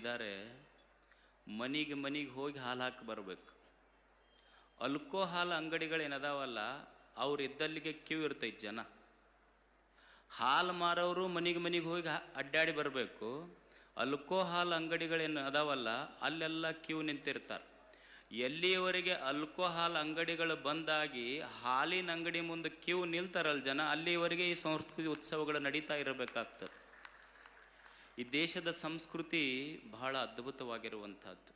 ಇದ್ದಾರೆ, ಮನಿಗೆ ಮನಿಗೆ ಹೋಗಿ ಹಾಲು ಹಾಕಿ ಬರಬೇಕು. ಆಲ್ಕೋಹಾಲ್ ಅಂಗಡಿಗಳೇನದಾವಲ್ಲ, ಅವ್ರು ಇದ್ದಲ್ಲಿಗೆ ಕ್ಯೂ ಇರ್ತೈತೆ. ಜನ ಹಾಲು ಮಾರೋರು ಮನಿಗೆ ಮನಿಗೆ ಹೋಗಿ ಅಡ್ಡಾಡಿ ಬರಬೇಕು. ಆಲ್ಕೋಹಾಲ್ ಅಂಗಡಿಗಳೇನು ಅದಾವಲ್ಲ, ಅಲ್ಲೆಲ್ಲ ಕ್ಯೂ ನಿಂತಿರ್ತಾರೆ. ಎಲ್ಲಿಯವರೆಗೆ ಆಲ್ಕೋಹಾಲ್ ಅಂಗಡಿಗಳು ಬಂದಾಗಿ ಹಾಲಿನ ಅಂಗಡಿ ಮುಂದೆ ಕ್ಯೂ ನಿಲ್ತಾರಲ್ಲ ಜನ, ಅಲ್ಲಿಯವರೆಗೆ ಈ ಸಂಸ್ಕೃತಿ ಉತ್ಸವಗಳು ನಡೀತಾ ಇರಬೇಕಾಗ್ತದೆ. ಈ ದೇಶದ ಸಂಸ್ಕೃತಿ ಬಹಳ ಅದ್ಭುತವಾಗಿರುವಂಥದ್ದು.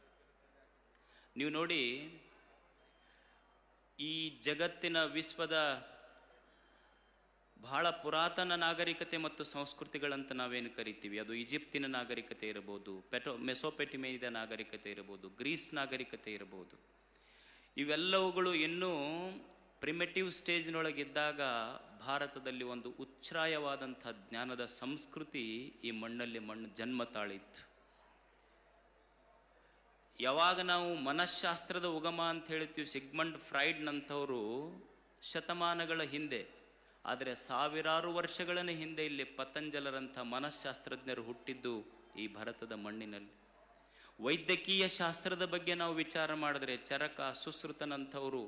ನೀವು ನೋಡಿ, ಈ ಜಗತ್ತಿನ ವಿಶ್ವದ ಬಹಳ ಪುರಾತನ ನಾಗರಿಕತೆ ಮತ್ತು ಸಂಸ್ಕೃತಿಗಳಂತ ನಾವೇನು ಕರಿತೀವಿ, ಅದು ಈಜಿಪ್ತಿನ ನಾಗರಿಕತೆ ಇರಬಹುದು, ಮೆಸೊಪೆಟಿಮಿಯಾದ ನಾಗರಿಕತೆ ಇರಬಹುದು, ಗ್ರೀಸ್ ನಾಗರಿಕತೆ ಇರಬಹುದು. ಇವೆಲ್ಲವುಗಳು ಇನ್ನೂ ಪ್ರಿಮಿಟಿವ್ ಸ್ಟೇಜ್ನೊಳಗಿದ್ದಾಗ ಭಾರತದಲ್ಲಿ ಒಂದು ಉಚ್ಛ್ರಾಯವಾದಂಥ ಜ್ಞಾನದ ಸಂಸ್ಕೃತಿ ಈ ಮಣ್ಣಲ್ಲಿ ಜನ್ಮ ತಾಳಿತ್ತು. ಯಾವಾಗ ನಾವು ಮನಃಶಾಸ್ತ್ರದ ಉಗಮ ಅಂತ ಹೇಳ್ತೀವಿ, ಸಿಗ್ಮಂಡ್ ಫ್ರಾಯ್ಡ್ನಂಥವರು ಶತಮಾನಗಳ ಹಿಂದೆ, ಆದರೆ ಸಾವಿರಾರು ವರ್ಷಗಳ ಹಿಂದೆ ಇಲ್ಲಿ ಪತಂಜಲರಂಥ ಮನಃಶಾಸ್ತ್ರಜ್ಞರು ಹುಟ್ಟಿದ್ದು ಈ ಭಾರತದ ಮಣ್ಣಿನಲ್ಲಿ. ವೈದ್ಯಕೀಯ ಶಾಸ್ತ್ರದ ಬಗ್ಗೆ ನಾವು ವಿಚಾರ ಮಾಡಿದ್ರೆ ಚರಕ, ಸುಶ್ರುತನಂಥವರು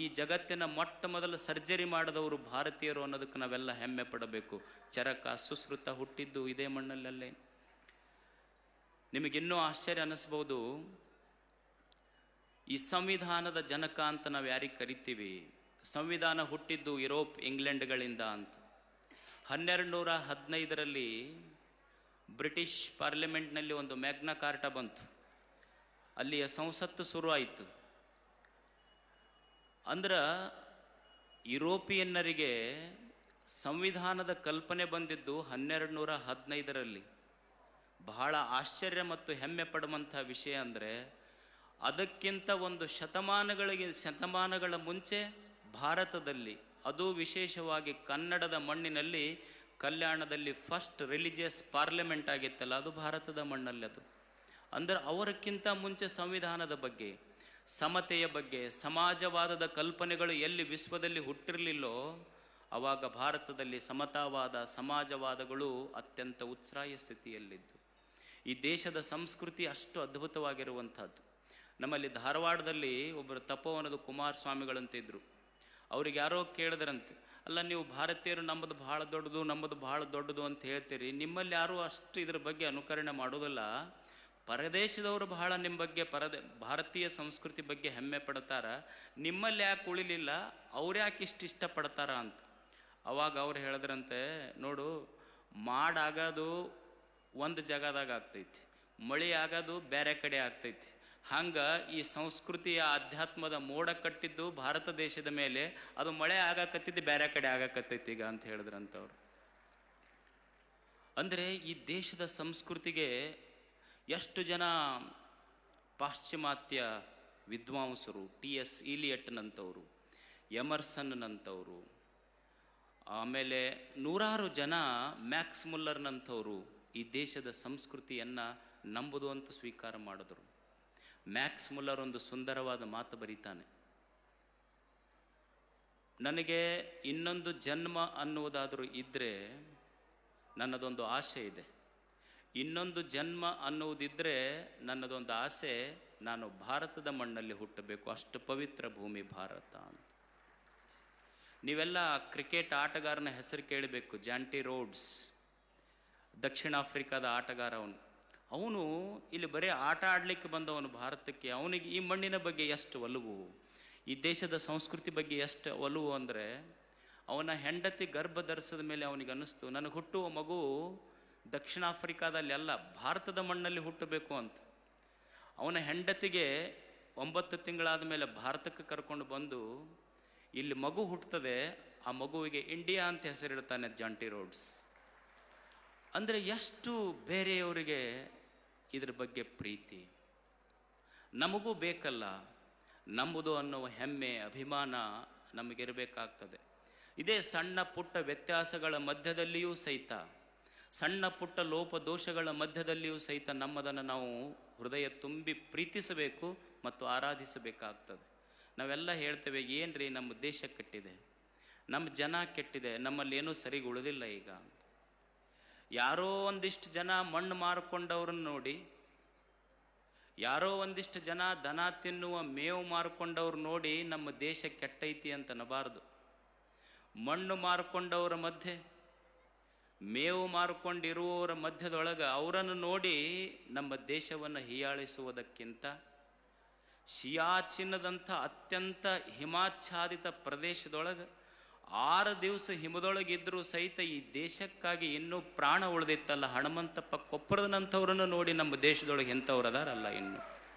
ಈ ಜಗತ್ತಿನ ಮೊಟ್ಟ ಮೊದಲ ಸರ್ಜರಿ ಮಾಡಿದವರು ಭಾರತೀಯರು ಅನ್ನೋದಕ್ಕೆ ನಾವೆಲ್ಲ ಹೆಮ್ಮೆ ಪಡಬೇಕು. ಚರಕ, ಸುಶ್ರುತ ಹುಟ್ಟಿದ್ದು ಇದೇ ಮಣ್ಣಲ್ಲೇ. ನಿಮಗಿನ್ನೂ ಆಶ್ಚರ್ಯ ಅನ್ನಿಸ್ಬೋದು, ಈ ಸಂವಿಧಾನದ ಜನಕ ಅಂತ ನಾವು ಯಾರಿಗೆ ಕರಿತೀವಿ, ಸಂವಿಧಾನ ಹುಟ್ಟಿದ್ದು ಯುರೋಪ್, ಇಂಗ್ಲೆಂಡ್ಗಳಿಂದ ಅಂತ. 1215 ಬ್ರಿಟಿಷ್ ಪಾರ್ಲಿಮೆಂಟ್ನಲ್ಲಿ ಒಂದು ಮ್ಯಾಗ್ನಾ ಕಾರ್ಟಾ ಬಂತು. ಅಲ್ಲಿಯ ಸಂಸತ್ತು ಶುರುವಾಯಿತು. ಅಂದ್ರೆ ಯುರೋಪಿಯನ್ನರಿಗೆ ಸಂವಿಧಾನದ ಕಲ್ಪನೆ ಬಂದಿದ್ದು 1215. ಬಹಳ ಆಶ್ಚರ್ಯ ಮತ್ತು ಹೆಮ್ಮೆ ಪಡುವಂಥ ವಿಷಯ ಅಂದರೆ, ಅದಕ್ಕಿಂತ ಒಂದು ಶತಮಾನಗಳ ಮುಂಚೆ ಭಾರತದಲ್ಲಿ, ಅದು ವಿಶೇಷವಾಗಿ ಕನ್ನಡದ ಮಣ್ಣಿನಲ್ಲಿ, ಕಲ್ಯಾಣದಲ್ಲಿ ಫಸ್ಟ್ ರಿಲಿಜಿಯಸ್ ಪಾರ್ಲಿಮೆಂಟ್ ಆಗಿತ್ತಲ್ಲ, ಅದು ಭಾರತದ ಮಣ್ಣಲ್ಲಿ. ಅದು ಅಂದರೆ ಅವರಕ್ಕಿಂತ ಮುಂಚೆ ಸಂವಿಧಾನದ ಬಗ್ಗೆ, ಸಮತೆಯ ಬಗ್ಗೆ, ಸಮಾಜವಾದದ ಕಲ್ಪನೆಗಳು ಎಲ್ಲಿ ವಿಶ್ವದಲ್ಲಿ ಹುಟ್ಟಿರಲಿಲ್ಲೋ, ಆವಾಗ ಭಾರತದಲ್ಲಿ ಸಮತಾವಾದ, ಸಮಾಜವಾದಗಳು ಅತ್ಯಂತ ಉಚ್ಛ್ರಾಯ ಸ್ಥಿತಿಯಲ್ಲಿದ್ದು. ಈ ದೇಶದ ಸಂಸ್ಕೃತಿ ಅಷ್ಟು ಅದ್ಭುತವಾಗಿರುವಂಥದ್ದು. ನಮ್ಮಲ್ಲಿ ಧಾರವಾಡದಲ್ಲಿ ಒಬ್ಬರು ತಪೋವನದ ಕುಮಾರಸ್ವಾಮಿಗಳಂತಿದ್ರು. ಅವ್ರಿಗೆ ಯಾರೋ ಕೇಳಿದ್ರಂತೆ, ಅಲ್ಲ ನೀವು ಭಾರತೀಯರು ನಮ್ಮದು ಭಾಳ ದೊಡ್ಡದು ಅಂತ ಹೇಳ್ತೀರಿ, ನಿಮ್ಮಲ್ಲಿ ಯಾರೂ ಅಷ್ಟು ಇದ್ರ ಬಗ್ಗೆ ಅನುಕರಣೆ ಮಾಡೋದಿಲ್ಲ, ಪರದೇಶದವರು ಬಹಳ ನಿಮ್ಮ ಬಗ್ಗೆ ಭಾರತೀಯ ಸಂಸ್ಕೃತಿ ಬಗ್ಗೆ ಹೆಮ್ಮೆ ಪಡ್ತಾರ, ನಿಮ್ಮಲ್ಲಿ ಯಾಕೆ ಉಳಿಲಿಲ್ಲ, ಅವ್ರ್ಯಾಕೆ ಇಷ್ಟಪಡ್ತಾರ ಅಂತ. ಅವಾಗ ಅವ್ರು ಹೇಳಿದ್ರಂತೆ, ನೋಡು, ಮಾಡಾಗೋದು ಒಂದು ಜಾಗದಾಗ ಆಗ್ತೈತಿ, ಮಳೆ ಆಗೋದು ಬೇರೆ ಕಡೆ ಆಗ್ತೈತಿ. ಹಂಗೆ ಈ ಸಂಸ್ಕೃತಿಯ ಅಧ್ಯಾತ್ಮದ ಮೋಡ ಕಟ್ಟಿದ್ದು ಭಾರತ ದೇಶದ ಮೇಲೆ, ಅದು ಮಳೆ ಆಗಾಕತ್ತಿದ್ದು ಬೇರೆ ಕಡೆ ಆಗಾಕತ್ತೈತಿ ಈಗ ಅಂತ ಹೇಳಿದ್ರಂಥವ್ರು. ಅಂದರೆ ಈ ದೇಶದ ಸಂಸ್ಕೃತಿಗೆ ಎಷ್ಟು ಜನ ಪಾಶ್ಚಿಮಾತ್ಯ ವಿದ್ವಾಂಸರು, ಟಿ.ಎಸ್. ಈಲಿಯಟ್ನಂಥವರು, ಎಮರ್ಸನ್ನಂಥವರು, ಆಮೇಲೆ ನೂರಾರು ಜನ, ಮ್ಯಾಕ್ಸ್ ಮುಲ್ಲರ್ನಂಥವರು ಈ ದೇಶದ ಸಂಸ್ಕೃತಿಯನ್ನು ನಂಬುದು ಅಂತ ಸ್ವೀಕಾರ ಮಾಡಿದ್ರು. ಮ್ಯಾಕ್ಸ್ ಮುಲ್ಲರ್ ಒಂದು ಸುಂದರವಾದ ಮಾತು ಬರೀತಾನೆ, ನನಗೆ ಇನ್ನೊಂದು ಜನ್ಮ ಅನ್ನುವುದಾದರೂ ಇದ್ದರೆ, ನನ್ನದೊಂದು ಆಸೆ ಇದೆ, ಇನ್ನೊಂದು ಜನ್ಮ ಅನ್ನುವುದಿದ್ದರೆ ನನ್ನದೊಂದು ಆಸೆ, ನಾನು ಭಾರತದ ಮಣ್ಣಲ್ಲಿ ಹುಟ್ಟಬೇಕು, ಅಷ್ಟು ಪವಿತ್ರ ಭೂಮಿ ಭಾರತ ಅಂತ. ನೀವೆಲ್ಲ ಕ್ರಿಕೆಟ್ ಆಟಗಾರನ ಹೆಸರು ಕೇಳಬೇಕು, ಜಾಂಟಿ ರೋಡ್ಸ್, ದಕ್ಷಿಣ ಆಫ್ರಿಕಾದ ಆಟಗಾರ. ಅವನು ಇಲ್ಲಿ ಬರೀ ಆಟ ಆಡಲಿಕ್ಕೆ ಬಂದವನು ಭಾರತಕ್ಕೆ. ಅವನಿಗೆ ಈ ಮಣ್ಣಿನ ಬಗ್ಗೆ ಎಷ್ಟು ಒಲವು, ಈ ದೇಶದ ಸಂಸ್ಕೃತಿ ಬಗ್ಗೆ ಎಷ್ಟು ಒಲವು ಅಂದರೆ, ಅವನ ಹೆಂಡತಿ ಗರ್ಭ ಧರಿಸಿದ ಮೇಲೆ ಅವನಿಗೆ ಅನ್ನಿಸ್ತು, ನನಗೆ ಹುಟ್ಟುವ ಮಗು ದಕ್ಷಿಣ ಆಫ್ರಿಕಾದಲ್ಲಿ ಅಲ್ಲ, ಭಾರತದ ಮಣ್ಣಲ್ಲಿ ಹುಟ್ಟಬೇಕು ಅಂತ. ಅವನ ಹೆಂಡತಿಗೆ 9 ತಿಂಗಳಾದ ಮೇಲೆ ಭಾರತಕ್ಕೆ ಕರ್ಕೊಂಡು ಬಂದು, ಇಲ್ಲಿ ಮಗು ಹುಟ್ಟುತ್ತದೆ, ಆ ಮಗುವಿಗೆ ಇಂಡಿಯಾ ಅಂತ ಹೆಸರಿಡ್ತಾನೆ ಜಾಂಟಿ ರೋಡ್ಸ್. ಅಂದರೆ ಎಷ್ಟು ಬೇರೆಯವರಿಗೆ ಇದ್ರ ಬಗ್ಗೆ ಪ್ರೀತಿ. ನಮಗೂ ಬೇಕಲ್ಲ, ನಂಬುದು ಅನ್ನುವ ಹೆಮ್ಮೆ, ಅಭಿಮಾನ ನಮಗಿರಬೇಕಾಗ್ತದೆ. ಇದೇ ಸಣ್ಣ ಪುಟ್ಟ ವ್ಯತ್ಯಾಸಗಳ ಮಧ್ಯದಲ್ಲಿಯೂ ಸಹಿತ, ಸಣ್ಣ ಪುಟ್ಟ ಲೋಪದೋಷಗಳ ಮಧ್ಯದಲ್ಲಿಯೂ ಸಹಿತ ನಮ್ಮದನ್ನು ನಾವು ಹೃದಯ ತುಂಬಿ ಪ್ರೀತಿಸಬೇಕು ಮತ್ತು ಆರಾಧಿಸಬೇಕಾಗ್ತದೆ. ನಾವೆಲ್ಲ ಹೇಳ್ತೇವೆ, ಏನ್ರಿ ನಮ್ಮ ದೇಶ ಕೆಟ್ಟಿದೆ, ನಮ್ಮ ಜನ ಕೆಟ್ಟಿದೆ, ನಮ್ಮಲ್ಲಿ ಏನೂ ಸರಿಗೆ ಉಳಿದಿಲ್ಲ ಈಗ. ಯಾರೋ ಒಂದಿಷ್ಟು ಜನ ಮಣ್ಣು ಮಾರಿಕೊಂಡವ್ರನ್ನ ನೋಡಿ, ಯಾರೋ ಒಂದಿಷ್ಟು ಜನ ದನ ತಿನ್ನುವ ಮೇವು ಮಾರ್ಕೊಂಡವ್ರು ನೋಡಿ ನಮ್ಮ ದೇಶ ಕೆಟ್ಟೈತಿ ಅಂತ ಅನ್ನಬಾರ್ದು. ಮಣ್ಣು ಮಾರ್ಕೊಂಡವರ ಮಧ್ಯೆ, ಮೇವು ಮಾರ್ಕೊಂಡಿರುವವರ ಮಧ್ಯದೊಳಗೆ ಅವರನ್ನು ನೋಡಿ ನಮ್ಮ ದೇಶವನ್ನು ಹೀಯಾಳಿಸುವುದಕ್ಕಿಂತ ಸಿಯಾಚಿನ್ನದಂಥ ಅತ್ಯಂತ ಹಿಮಾಚ್ಛಾದಿತ ಪ್ರದೇಶದೊಳಗೆ 6 ದಿವಸ ಹಿಮದೊಳಗಿದ್ದರೂ ಸಹಿತ ಈ ದೇಶಕ್ಕಾಗಿ ಇನ್ನೂ ಪ್ರಾಣ ಉಳಿದಿತ್ತಲ್ಲ ಹನುಮಂತಪ್ಪ ಕೊಪ್ಪರದನಂಥವ್ರನ್ನು ನೋಡಿ ನಮ್ಮ ದೇಶದೊಳಗೆ ಇಂಥವ್ರದಾರಲ್ಲ,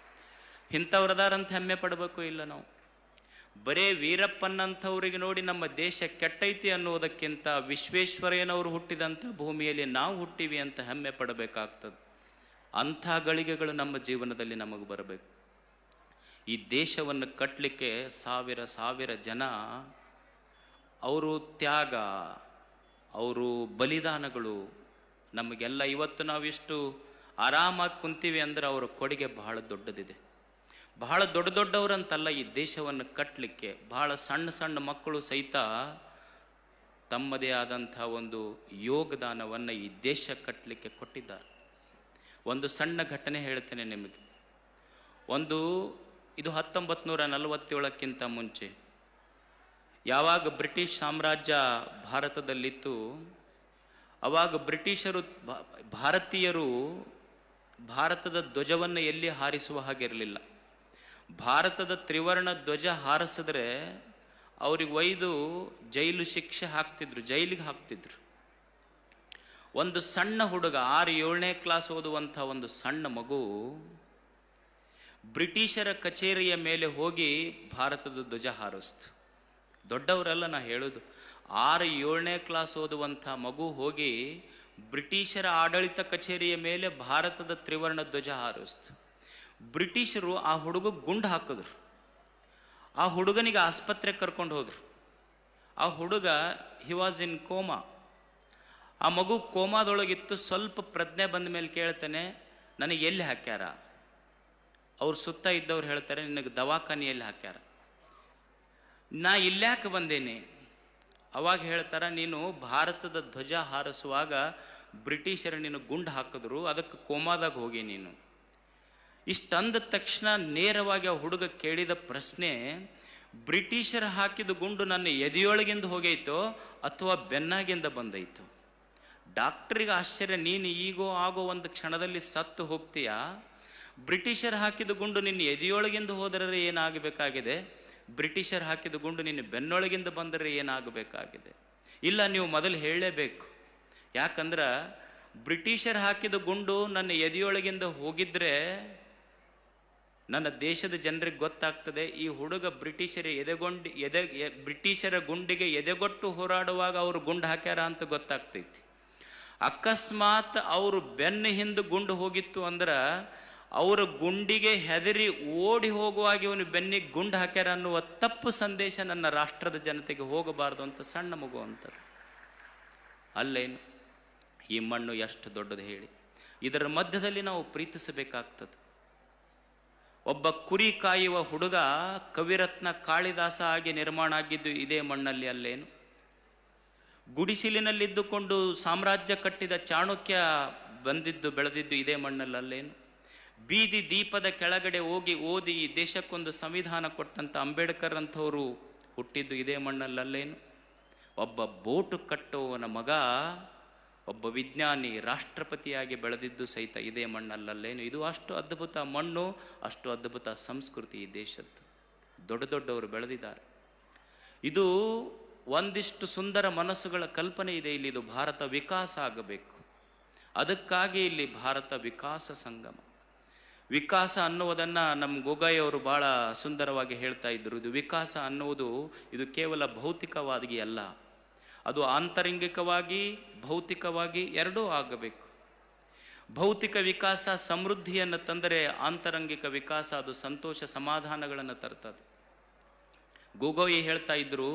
ಇಂಥವ್ರದಾರಂತ ಹೆಮ್ಮೆ ಪಡಬೇಕು ಇಲ್ಲ ನಾವು. ಬರೇ ವೀರಪ್ಪನಂಥವ್ರಿಗೆ ನೋಡಿ ನಮ್ಮ ದೇಶ ಕೆಟ್ಟೈತಿ ಅನ್ನೋದಕ್ಕಿಂತ ವಿಶ್ವೇಶ್ವರಯ್ಯನವರು ಹುಟ್ಟಿದಂಥ ಭೂಮಿಯಲ್ಲಿ ನಾವು ಹುಟ್ಟಿವಿ ಅಂತ ಹೆಮ್ಮೆ ಪಡಬೇಕಾಗ್ತದೆ. ಅಂಥ ಗಳಿಗೆಗಳು ನಮ್ಮ ಜೀವನದಲ್ಲಿ ನಮಗೆ ಬರಬೇಕು. ಈ ದೇಶವನ್ನು ಕಟ್ಟಲಿಕ್ಕೆ ಸಾವಿರ ಜನ ಅವರು ತ್ಯಾಗ, ಅವರು ಬಲಿದಾನಗಳು ನಮಗೆಲ್ಲ ಇವತ್ತು ನಾವಿಷ್ಟು ಆರಾಮಾಗಿ ಕುಂತೀವಿ ಅಂದರೆ ಅವರ ಕೊಡುಗೆ ಬಹಳ ದೊಡ್ಡದಿದೆ. ಬಹಳ ದೊಡ್ಡವರಂತಲ್ಲ, ಈ ದೇಶವನ್ನು ಕಟ್ಟಲಿಕ್ಕೆ ಬಹಳ ಸಣ್ಣ ಮಕ್ಕಳು ಸಹಿತ ತಮ್ಮದೇ ಆದಂಥ ಒಂದು ಯೋಗದಾನವನ್ನು ಈ ದೇಶ ಕಟ್ಟಲಿಕ್ಕೆ ಕೊಟ್ಟಿದ್ದಾರೆ. ಒಂದು ಸಣ್ಣ ಘಟನೆ ಹೇಳ್ತೇನೆ ನಿಮಗೆ. ಇದು 1947ಕ್ಕಿಂತ ಮುಂಚೆ ಯಾವಾಗ ಬ್ರಿಟಿಷ್ ಸಾಮ್ರಾಜ್ಯ ಭಾರತದಲ್ಲಿತ್ತು, ಆವಾಗ ಬ್ರಿಟಿಷರು ಭಾರತೀಯರು ಭಾರತದ ಧ್ವಜವನ್ನು ಎಲ್ಲಿ ಹಾರಿಸುವ ಹಾಗಿರಲಿಲ್ಲ. ಭಾರತದ ತ್ರಿವರ್ಣ ಧ್ವಜ ಹಾರಿಸಿದ್ರೆ ಅವ್ರಿಗೆ ಒಯ್ದು ಜೈಲು ಶಿಕ್ಷೆ ಹಾಕ್ತಿದ್ರು, ಜೈಲಿಗೆ ಹಾಕ್ತಿದ್ರು. ಒಂದು ಸಣ್ಣ ಹುಡುಗ 6-7ನೇ ಕ್ಲಾಸ್ ಓದುವಂಥ ಒಂದು ಸಣ್ಣ ಮಗು ಬ್ರಿಟಿಷರ ಕಚೇರಿಯ ಮೇಲೆ ಹೋಗಿ ಭಾರತದ ಧ್ವಜ ಹಾರಿಸ್ತು. ದೊಡ್ಡವರೆಲ್ಲ ನಾ ಹೇಳೋದು, 6-7ನೇ ಕ್ಲಾಸ್ ಓದುವಂಥ ಮಗು ಹೋಗಿ ಬ್ರಿಟಿಷರ ಆಡಳಿತ ಕಚೇರಿಯ ಮೇಲೆ ಭಾರತದ ತ್ರಿವರ್ಣ ಧ್ವಜ ಹಾರಿಸ್ತು. ಬ್ರಿಟಿಷರು ಆ ಹುಡುಗ ಗುಂಡು ಹಾಕಿದ್ರು. ಆ ಹುಡುಗನಿಗೆ ಆಸ್ಪತ್ರೆಗೆ ಕರ್ಕೊಂಡು ಹೋದ್ರು. ಆ ಹುಡುಗ ಹಿ ವಾಸ್ ಇನ್ ಕೋಮಾ. ಆ ಮಗು ಕೋಮಾದೊಳಗಿತ್ತು. ಸ್ವಲ್ಪ ಪ್ರಜ್ಞೆ ಬಂದ ಮೇಲೆ ಕೇಳ್ತಾನೆ, ನನಗೆ ಎಲ್ಲಿ ಹಾಕ್ಯಾರ? ಅವ್ರು ಸುತ್ತ ಇದ್ದವ್ರು ಹೇಳ್ತಾರೆ, ನಿನಗೆ ದವಾಖಾನೆಯಲ್ಲಿ ಹಾಕ್ಯಾರ. ನಾ ಇಲ್ಯಾಕೆ ಬಂದೇನೆ? ಅವಾಗ ಹೇಳ್ತಾರ, ನೀನು ಭಾರತದ ಧ್ವಜ ಹಾರಿಸುವಾಗ ಬ್ರಿಟಿಷರು ನೀನು ಗುಂಡು ಹಾಕಿದ್ರು, ಅದಕ್ಕೆ ಕೋಮಾದಾಗ ಹೋಗಿ ನೀನು. ಇಷ್ಟಂದ ತಕ್ಷಣ ನೇರವಾಗಿ ಆ ಹುಡುಗ ಕೇಳಿದ ಪ್ರಶ್ನೆ, ಬ್ರಿಟಿಷರು ಹಾಕಿದ ಗುಂಡು ನನ್ನ ಎದೆಯೊಳಗಿಂದ ಹೋಗೈತೋ ಅಥವಾ ಬೆನ್ನಾಗಿಂದ ಬಂದೈತೋ? ಡಾಕ್ಟ್ರಿಗೆ ಆಶ್ಚರ್ಯ, ನೀನು ಈಗೋ ಆಗೋ ಒಂದು ಕ್ಷಣದಲ್ಲಿ ಸತ್ತು ಹೋಗ್ತೀಯಾ? ಬ್ರಿಟಿಷರ್ ಹಾಕಿದ ಗುಂಡು ನಿನ್ನ ಎದೆಯೊಳಗಿಂದ ಹೋದರೆ ಏನಾಗಬೇಕಾಗಿದೆ, ಬ್ರಿಟಿಷರ್ ಹಾಕಿದ ಗುಂಡು ನಿನ್ನ ಬೆನ್ನೊಳಗಿಂದ ಬಂದರೆ ಏನಾಗಬೇಕಾಗಿದೆ? ಇಲ್ಲ, ನೀವು ಮೊದಲು ಹೇಳಲೇಬೇಕು. ಯಾಕಂದ್ರೆ ಬ್ರಿಟಿಷರ್ ಹಾಕಿದ ಗುಂಡು ನನ್ನ ಎದೆಯೊಳಗಿಂದ ಹೋಗಿದ್ರೆ ನನ್ನ ದೇಶದ ಜನರಿಗೆ ಗೊತ್ತಾಗ್ತದೆ, ಈ ಹುಡುಗ ಬ್ರಿಟಿಷರ ಗುಂಡಿಗೆ ಎದೆಗೊಟ್ಟು ಹೋರಾಡುವಾಗ ಅವರು ಗುಂಡು ಹಾಕ್ಯಾರ ಅಂತ ಗೊತ್ತಾಗ್ತೈತಿ. ಅಕಸ್ಮಾತ್ ಅವರು ಬೆನ್ನ ಹಿಂದೆ ಗುಂಡು ಹೋಗಿತ್ತು ಅಂದ್ರೆ ಅವರ ಗುಂಡಿಗೆ ಹೆದರಿ ಓಡಿ ಹೋಗುವಾಗ ಇವನು ಬೆನ್ನಿಗೆ ಗುಂಡು ಹಾಕ್ಯಾರ ಅನ್ನುವ ತಪ್ಪು ಸಂದೇಶ ನನ್ನ ರಾಷ್ಟ್ರದ ಜನತೆಗೆ ಹೋಗಬಾರ್ದು ಅಂತ ಸಣ್ಣ ಮಗು ಅಂತಾರೆ. ಅಲ್ಲೇನು ಈ ಮಣ್ಣು ಎಷ್ಟು ದೊಡ್ಡದು ಹೇಳಿ. ಇದರ ಮಧ್ಯದಲ್ಲಿ ನಾವು ಪ್ರೀತಿಸಬೇಕಾಗ್ತದೆ. ಒಬ್ಬ ಕುರಿ ಕಾಯುವ ಹುಡುಗ ಕವಿರತ್ನ ಕಾಳಿದಾಸ ಆಗಿ ನಿರ್ಮಾಣ ಆಗಿದ್ದು ಇದೇ ಮಣ್ಣಲ್ಲಿ. ಅಲ್ಲೇನು ಗುಡಿಸಿಲಿನಲ್ಲಿದ್ದುಕೊಂಡು ಸಾಮ್ರಾಜ್ಯ ಕಟ್ಟಿದ ಚಾಣಕ್ಯ ಬೆಳೆದಿದ್ದು ಇದೇ ಮಣ್ಣಲ್ಲಿ. ಅಲ್ಲೇನು ಬೀದಿ ದೀಪದ ಕೆಳಗಡೆ ಹೋಗಿ ಓದಿ ಈ ದೇಶಕ್ಕೊಂದು ಸಂವಿಧಾನ ಕೊಟ್ಟಂತ ಅಂಬೇಡ್ಕರ್ ಅಂಥವರು ಹುಟ್ಟಿದ್ದು ಇದೇ ಮಣ್ಣಲ್ಲಿ. ಅಲ್ಲೇನು ಒಬ್ಬ ಬೋಟು ಕಟ್ಟುವವನ ಮಗ ಒಬ್ಬ ವಿಜ್ಞಾನಿ ರಾಷ್ಟ್ರಪತಿಯಾಗಿ ಬೆಳೆದಿದ್ದು ಸಹಿತ ಇದೇ ಮಣ್ಣಲ್ಲಲ್ಲೇನು. ಇದು ಅಷ್ಟು ಅದ್ಭುತ ಮಣ್ಣು, ಅಷ್ಟು ಅದ್ಭುತ ಸಂಸ್ಕೃತಿ ಈ ದೇಶದ್ದು. ದೊಡ್ಡವರು ಬೆಳೆದಿದ್ದಾರೆ. ಇದು ಒಂದಿಷ್ಟು ಸುಂದರ ಮನಸ್ಸುಗಳ ಕಲ್ಪನೆ ಇದೆ ಇಲ್ಲಿ. ಇದು ಭಾರತ ವಿಕಾಸ ಆಗಬೇಕು. ಅದಕ್ಕಾಗಿ ಇಲ್ಲಿ ಭಾರತ ವಿಕಾಸ ಸಂಗಮ. ವಿಕಾಸ ಅನ್ನುವುದನ್ನು ನಮ್ಮ ಗೊಗಾಯಿ ಅವರು ಭಾಳ ಸುಂದರವಾಗಿ ಹೇಳ್ತಾ ಇದ್ರು. ಇದು ವಿಕಾಸ ಅನ್ನುವುದು ಇದು ಕೇವಲ ಭೌತಿಕವಾಗಿ ಅಲ್ಲ, ಅದು ಆಂತರಂಗಿಕವಾಗಿ ಭೌತಿಕವಾಗಿ ಎರಡೂ ಆಗಬೇಕು. ಭೌತಿಕ ವಿಕಾಸ ಸಮೃದ್ಧಿಯನ್ನು ತಂದರೆ, ಆಂತರಂಗಿಕ ವಿಕಾಸ ಅದು ಸಂತೋಷ ಸಮಾಧಾನಗಳನ್ನು ತರ್ತದೆ. ಗೊಗೋಯಿ ಹೇಳ್ತಾ ಇದ್ರು,